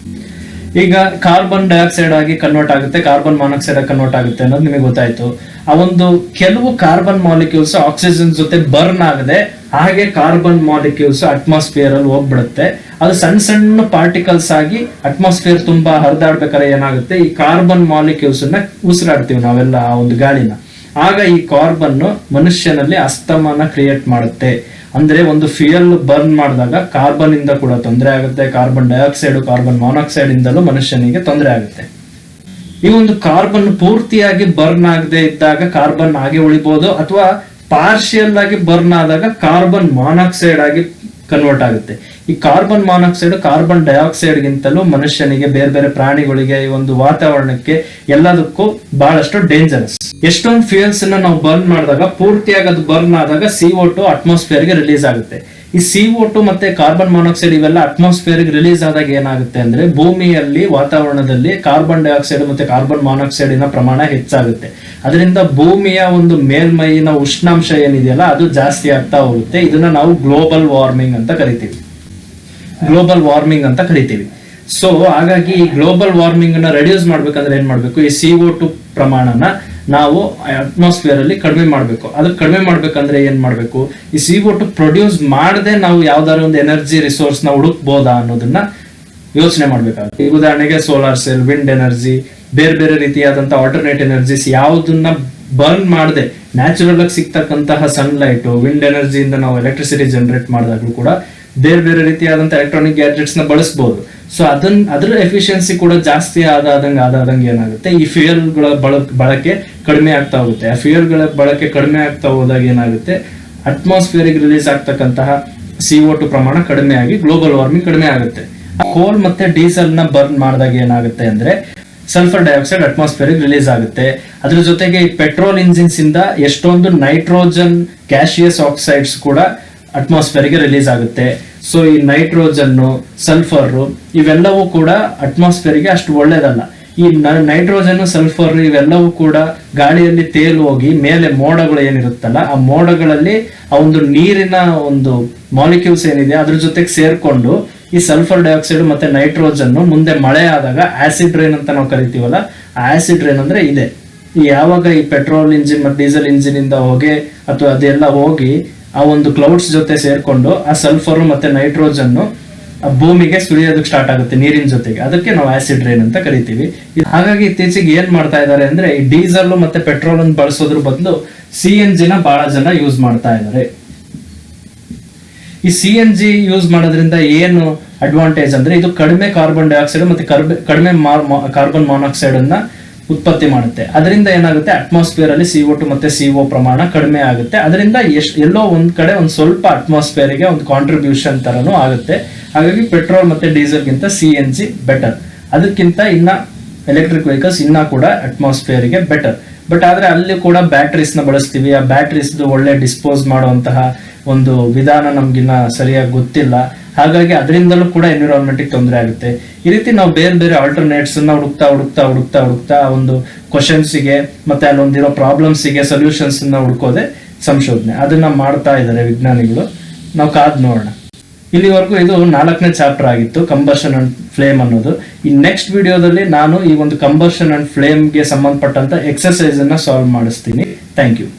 ಈಗ ಕಾರ್ಬನ್ ಡೈಆಕ್ಸೈಡ್ ಆಗಿ ಕನ್ವರ್ಟ್ ಆಗುತ್ತೆ, ಕಾರ್ಬನ್ ಮಾನಾಕ್ಸೈಡ್ ಆಗಿ ಕನ್ವರ್ಟ್ ಆಗುತ್ತೆ ಅನ್ನೋದು ನಿಮಗೆ ಗೊತ್ತಾಯ್ತು. ಆ ಒಂದು ಕೆಲವು ಕಾರ್ಬನ್ ಮಾಲಿಕ್ಯೂಲ್ಸ್ ಆಕ್ಸಿಜನ್ ಜೊತೆ ಬರ್ನ್ ಆಗದೆ ಹಾಗೆ ಕಾರ್ಬನ್ ಮಾಲಿಕ್ಯೂಲ್ಸ್ ಅಟ್ಮಾಸ್ಫಿಯರ್ ಅಲ್ಲಿ ಹೋಗ್ಬಿಡುತ್ತೆ. ಅದು ಸಣ್ಣ ಸಣ್ಣ ಪಾರ್ಟಿಕಲ್ಸ್ ಆಗಿ ಅಟ್ಮಾಸ್ಫಿಯರ್ ತುಂಬಾ ಹರಿದಾಡ್ಬೇಕಾದ್ರೆ ಏನಾಗುತ್ತೆ, ಈ ಕಾರ್ಬನ್ ಮಾಲಿಕ್ಯೂಲ್ಸ್ ನ ಉಸಿರಾಡ್ತೀವಿ ನಾವೆಲ್ಲ ಆ ಒಂದು ಗಾಳಿನ. ಆಗ ಈ ಕಾರ್ಬನ್ ಮನುಷ್ಯನಲ್ಲಿ ಅಸ್ತಮಾನ ಕ್ರಿಯೇಟ್ ಮಾಡುತ್ತೆ. ಅಂದ್ರೆ ಒಂದು ಫ್ಯೂಯಲ್ ಬರ್ನ್ ಮಾಡಿದಾಗ ಕಾರ್ಬನ್ ಇಂದ ಕೂಡ ತೊಂದರೆ ಆಗುತ್ತೆ, ಕಾರ್ಬನ್ ಡೈಆಕ್ಸೈಡ್, ಕಾರ್ಬನ್ ಮಾನಾಕ್ಸೈಡ್ ಇಂದಲೂ ಮನುಷ್ಯನಿಗೆ ತೊಂದರೆ ಆಗುತ್ತೆ. ಈ ಒಂದು ಕಾರ್ಬನ್ ಪೂರ್ತಿಯಾಗಿ ಬರ್ನ್ ಆಗದೆ ಇದ್ದಾಗ ಕಾರ್ಬನ್ ಆಗಿ ಉಳಿಬಹುದು, ಅಥವಾ ಪಾರ್ಷಿಯಲ್ ಆಗಿ ಬರ್ನ್ ಆದಾಗ ಕಾರ್ಬನ್ ಮಾನಾಕ್ಸೈಡ್ ಆಗಿ ಕನ್ವರ್ಟ್ ಆಗುತ್ತೆ. ಈ ಕಾರ್ಬನ್ ಮಾನಾಕ್ಸೈಡ್ ಕಾರ್ಬನ್ ಡೈಆಕ್ಸೈಡ್ ಗಿಂತಲೂ ಮನುಷ್ಯನಿಗೆ, ಬೇರೆ ಬೇರೆ ಪ್ರಾಣಿಗಳಿಗೆ, ಈ ಒಂದು ವಾತಾವರಣಕ್ಕೆ ಎಲ್ಲದಕ್ಕೂ ಬಹಳಷ್ಟು ಡೇಂಜರಸ್. ಎಷ್ಟೊಂದು ಫ್ಯೂಯಲ್ಸ್ ನಾವು ಬರ್ನ್ ಮಾಡಿದಾಗ ಪೂರ್ತಿಯಾಗಿ ಅದು ಬರ್ನ್ ಆದಾಗ CO2 ಅಟ್ಮಾಸ್ಫಿಯರ್ ಗೆ ರಿಲೀಸ್ ಆಗುತ್ತೆ. ಈ CO2 ಮತ್ತೆ ಕಾರ್ಬನ್ ಮಾನಾಕ್ಸೈಡ್ ಇವೆಲ್ಲ ಅಟ್ಮಾಸ್ಫಿಯರ್ ಗೆ ರಿಲೀಸ್ ಆದಾಗ ಏನಾಗುತ್ತೆ ಅಂದ್ರೆ ಭೂಮಿಯಲ್ಲಿ, ವಾತಾವರಣದಲ್ಲಿ ಕಾರ್ಬನ್ ಡೈಆಕ್ಸೈಡ್ ಮತ್ತೆ ಕಾರ್ಬನ್ ಮಾನಾಕ್ಸೈಡಿನ ಪ್ರಮಾಣ ಹೆಚ್ಚಾಗುತ್ತೆ. ಅದರಿಂದ ಭೂಮಿಯ ಒಂದು ಮೇಲ್ಮೈನ ಉಷ್ಣಾಂಶ ಏನಿದೆಯಲ್ಲ ಅದು ಜಾಸ್ತಿ ಆಗ್ತಾ ಹೋಗುತ್ತೆ. ಇದನ್ನ ನಾವು ಗ್ಲೋಬಲ್ ವಾರ್ಮಿಂಗ್ ಅಂತ ಕರಿತೀವಿ. ಸೊ ಹಾಗಾಗಿ ಈ ಗ್ಲೋಬಲ್ ವಾರ್ಮಿಂಗ್ ನ ರೆಡ್ಯೂಸ್ ಮಾಡ್ಬೇಕಂದ್ರೆ ಏನ್ ಮಾಡ್ಬೇಕು, ಈ CO2 ಪ್ರಮಾಣನ ನಾವು ಅಟ್ಮಾಸ್ಫಿಯರ್ ಅಲ್ಲಿ ಕಡಿಮೆ ಮಾಡ್ಬೇಕು. ಅದಕ್ಕೆ ಕಡಿಮೆ ಮಾಡ್ಬೇಕಂದ್ರೆ ಏನ್ ಮಾಡ್ಬೇಕು, ಈ CO2 ಪ್ರೊಡ್ಯೂಸ್ ಮಾಡದೆ ನಾವು ಯಾವ್ದಾದ್ರು ಒಂದು ಎನರ್ಜಿ ರಿಸೋರ್ಸ್ ನ ಹುಡುಕ್ಬೋದಾ ಅನ್ನೋದನ್ನ ಯೋಚನೆ ಮಾಡ್ಬೇಕಾಗುತ್ತೆ. ಈಗ ಉದಾಹರಣೆಗೆ ಸೋಲಾರ್ ಸೆಲ್, ವಿಂಡ್ ಎನರ್ಜಿ, ಬೇರೆ ಬೇರೆ ರೀತಿಯಾದಂತಹ ಆಲ್ಟರ್ನೇಟ್ ಎನರ್ಜಿಸ್ ಯಾವ್ದನ್ನ ಬರ್ನ್ ಮಾಡದೆ ನ್ಯಾಚುರಲ್ ಆಗಿ ಸಿಗ್ತಕ್ಕಂತಹ ಸನ್ಲೈಟ್, ವಿಂಡ್ ಎನರ್ಜಿಯಿಂದ ನಾವು ಎಲೆಕ್ಟ್ರಿಸಿಟಿ ಜನರೇಟ್ ಮಾಡಿದಾಗ್ಲೂ ಕೂಡ ಬೇರೆ ಬೇರೆ ರೀತಿಯಾದಂತಹ ಎಲೆಕ್ಟ್ರಾನಿಕ್ ಗ್ಯಾಜೆಟ್ಸ್ ನ ಬಳಸಬಹುದು. ಸೊ ಅದ್ರ ಎಫಿಷಿಯನ್ಸಿ ಕೂಡ ಜಾಸ್ತಿ ಆದಂಗೆ ಏನಾಗುತ್ತೆ, ಈ ಫ್ಯೂಯಲ್ ಗಳ ಬಳಕೆ ಕಡಿಮೆ ಆಗ್ತಾ ಹೋಗುತ್ತೆ. ಆ ಫ್ಯೂಯಲ್ ಗಳ ಬಳಕೆ ಕಡಿಮೆ ಆಗ್ತಾ ಹೋದಾಗ ಏನಾಗುತ್ತೆ, ಅಟ್ಮಾಸ್ಫಿಯರ್ ರಿಲೀಸ್ ಆಗ್ತಕ್ಕಂತಹ CO2 ಪ್ರಮಾಣ ಕಡಿಮೆ ಆಗಿ ಗ್ಲೋಬಲ್ ವಾರ್ಮಿಂಗ್ ಕಡಿಮೆ ಆಗುತ್ತೆ. ಕೋಲ್ ಮತ್ತೆ ಡೀಸೆಲ್ ನ ಬರ್ನ್ ಮಾಡಿದಾಗ ಏನಾಗುತ್ತೆ ಅಂದ್ರೆ ಸಲ್ಫರ್ ಡೈಆಕ್ಸೈಡ್ ಅಟ್ಮಾಸ್ಫಿಯರ್ ರಿಲೀಸ್ ಆಗುತ್ತೆ. ಅದ್ರ ಜೊತೆಗೆ ಈ ಪೆಟ್ರೋಲ್ ಇಂಜಿನ್ಸ್ ಇಂದ ಎಷ್ಟೊಂದು ನೈಟ್ರೋಜನ್ ಗ್ಯಾಸಿಯಸ್ ಆಕ್ಸೈಡ್ಸ್ ಕೂಡ ಅಟ್ಮಾಸ್ಫಿಯರ್ ಗೆ ರಿಲೀಸ್ ಆಗುತ್ತೆ. ಸೊ ಈ ನೈಟ್ರೋಜನ್, ಸಲ್ಫರ್ ಇವೆಲ್ಲವೂ ಕೂಡ ಅಟ್ಮಾಸ್ಫಿಯರ್ ಗೆ ಅಷ್ಟು ಒಳ್ಳೇದಲ್ಲ. ಈ ನೈಟ್ರೋಜನ್, ಸಲ್ಫರ್ ಇವೆಲ್ಲವೂ ಕೂಡ ಗಾಳಿಯಲ್ಲಿ ತೇಲು ಹೋಗಿ ಮೇಲೆ ಮೋಡಗಳು ಏನಿರುತ್ತಲ್ಲ ಆ ಮೋಡಗಳಲ್ಲಿ ಆ ಒಂದು ನೀರಿನ ಒಂದು ಮಾಲಿಕ್ಯೂಲ್ಸ್ ಏನಿದೆ ಅದ್ರ ಜೊತೆಗೆ ಸೇರ್ಕೊಂಡು ಈ ಸಲ್ಫರ್ ಡೈಆಕ್ಸೈಡ್ ಮತ್ತೆ ನೈಟ್ರೋಜನ್ ಮುಂದೆ ಮಳೆ ಆದಾಗ ಆಸಿಡ್ ರೈನ್ ಅಂತ ನಾವು ಕರಿತೀವಲ್ಲ, ಆ ಆಸಿಡ್ ರೈನ್ ಅಂದ್ರೆ ಇದೆ. ಯಾವಾಗ ಈ ಪೆಟ್ರೋಲ್ ಇಂಜಿನ್ ಮತ್ತೆ ಡೀಸೆಲ್ ಇಂಜಿನ್ ಇಂದ ಹೊಗೆ ಅಥವಾ ಅದೆಲ್ಲ ಹೋಗಿ ಆ ಒಂದು ಕ್ಲೌಡ್ಸ್ ಜೊತೆ ಸೇರ್ಕೊಂಡು ಆ ಸಲ್ಫರ್ ಮತ್ತೆ ನೈಟ್ರೋಜನ್ ಭೂಮಿಗೆ ಸುರಿಯೋದಕ್ಕೆ ಸ್ಟಾರ್ಟ್ ಆಗುತ್ತೆ ನೀರಿನ ಜೊತೆಗೆ, ಅದಕ್ಕೆ ನಾವು ಆಸಿಡ್ ರೈನ್ ಅಂತ ಕರಿತೀವಿ. ಹಾಗಾಗಿ ಇತ್ತೀಚೆಗೆ ಏನ್ ಮಾಡ್ತಾ ಇದ್ದಾರೆ ಅಂದ್ರೆ ಈ ಡೀಸೆಲ್ ಮತ್ತೆ ಪೆಟ್ರೋಲ್ ಅನ್ನು ಬಳಸೋದ್ರ ಬದಲು CNG ನ ಬಹಳ ಜನ ಯೂಸ್ ಮಾಡ್ತಾ ಇದ್ದಾರೆ. ಈ CNG ಯೂಸ್ ಮಾಡೋದ್ರಿಂದ ಏನು ಅಡ್ವಾಂಟೇಜ್ ಅಂದ್ರೆ ಇದು ಕಡಿಮೆ ಕಾರ್ಬನ್ ಡೈಆಕ್ಸೈಡ್ ಮತ್ತೆ ಕಡಿಮೆ ಕಾರ್ಬನ್ ಮಾನಾಕ್ಸೈಡ್ ಅನ್ನ ಉತ್ಪತ್ತಿ ಮಾಡುತ್ತೆ. ಅದರಿಂದ ಏನಾಗುತ್ತೆ, ಅಟ್ಮಾಸ್ಫಿಯರ್ ಅಲ್ಲಿ CO2 ಮತ್ತೆ CO ಪ್ರಮಾಣ ಕಡಿಮೆ ಆಗುತ್ತೆ. ಅದರಿಂದ ಎಲ್ಲೋ ಒಂದ್ ಕಡೆ ಒಂದ್ ಸ್ವಲ್ಪ ಅಟ್ಮಾಸ್ಫಿಯರ್ ಗೆ ಒಂದು ಕಾಂಟ್ರಿಬ್ಯೂಷನ್ ತರನು ಆಗುತ್ತೆ. ಹಾಗಾಗಿ ಪೆಟ್ರೋಲ್ ಮತ್ತೆ ಡೀಸೆಲ್ ಗಿಂತ CNG ಬೆಟರ್. ಅದಕ್ಕಿಂತ ಇನ್ನ ಎಲೆಕ್ಟ್ರಿಕ್ ವೆಹಿಕಲ್ಸ್ ಇನ್ನ ಕೂಡ ಅಟ್ಮಾಸ್ಫಿಯರ್ ಗೆ ಬೆಟರ್. ಬಟ್ ಆದ್ರೆ ಅಲ್ಲಿ ಕೂಡ ಬ್ಯಾಟ್ರೀಸ್ ನ ಬಳಸ್ತೀವಿ. ಆ ಬ್ಯಾಟ್ರೀಸ್ ಒಳ್ಳೆ ಡಿಸ್ಪೋಸ್ ಮಾಡುವಂತಹ ಒಂದು ವಿಧಾನ ನಮ್ಗಿನ್ನ ಸರಿಯಾಗಿ ಗೊತ್ತಿಲ್ಲ. ಹಾಗಾಗಿ ಅದರಿಂದಲೂ ಕೂಡ ಎನ್ವಿರಾನ್ಮೆಂಟ್ ತೊಂದರೆ ಆಗುತ್ತೆ. ಈ ರೀತಿ ನಾವು ಬೇರೆ ಬೇರೆ ಆಲ್ಟರ್ನೇಟ್ಸ್ ನ ಹುಡುಕ್ತಾ ಒಂದು ಕ್ವಶನ್ಸ್ ಗೆ ಮತ್ತೆ ಅಲ್ಲೊಂದಿರೋ ಪ್ರಾಬ್ಲಮ್ಸ್ ಗೆ ಸೊಲ್ಯೂಷನ್ಸ್ ಹುಡುಕೋದೆ ಸಂಶೋಧನೆ. ಅದನ್ನ ಮಾಡ್ತಾ ಇದ್ದಾರೆ ವಿಜ್ಞಾನಿಗಳು. ನಾವು ಕಾದ್ ನೋಡೋಣ. ಇಲ್ಲಿವರೆಗೂ ಇದು 4ನೇ ಚಾಪ್ಟರ್ ಆಗಿತ್ತು, ಕಂಬಷನ್ ಅಂಡ್ ಫ್ಲೇಮ್ ಅನ್ನೋದು. ಈ ನೆಕ್ಸ್ಟ್ ವಿಡಿಯೋದಲ್ಲಿ ನಾನು ಈ ಒಂದು ಕಂಬಷನ್ ಅಂಡ್ ಫ್ಲೇಮ್ ಗೆ ಸಂಬಂಧಪಟ್ಟಂತ ಎಕ್ಸರ್ಸೈಸ್ ಅನ್ನ ಸಾಲ್ವ್ ಮಾಡಿಸ್ತೀನಿ. Thank you.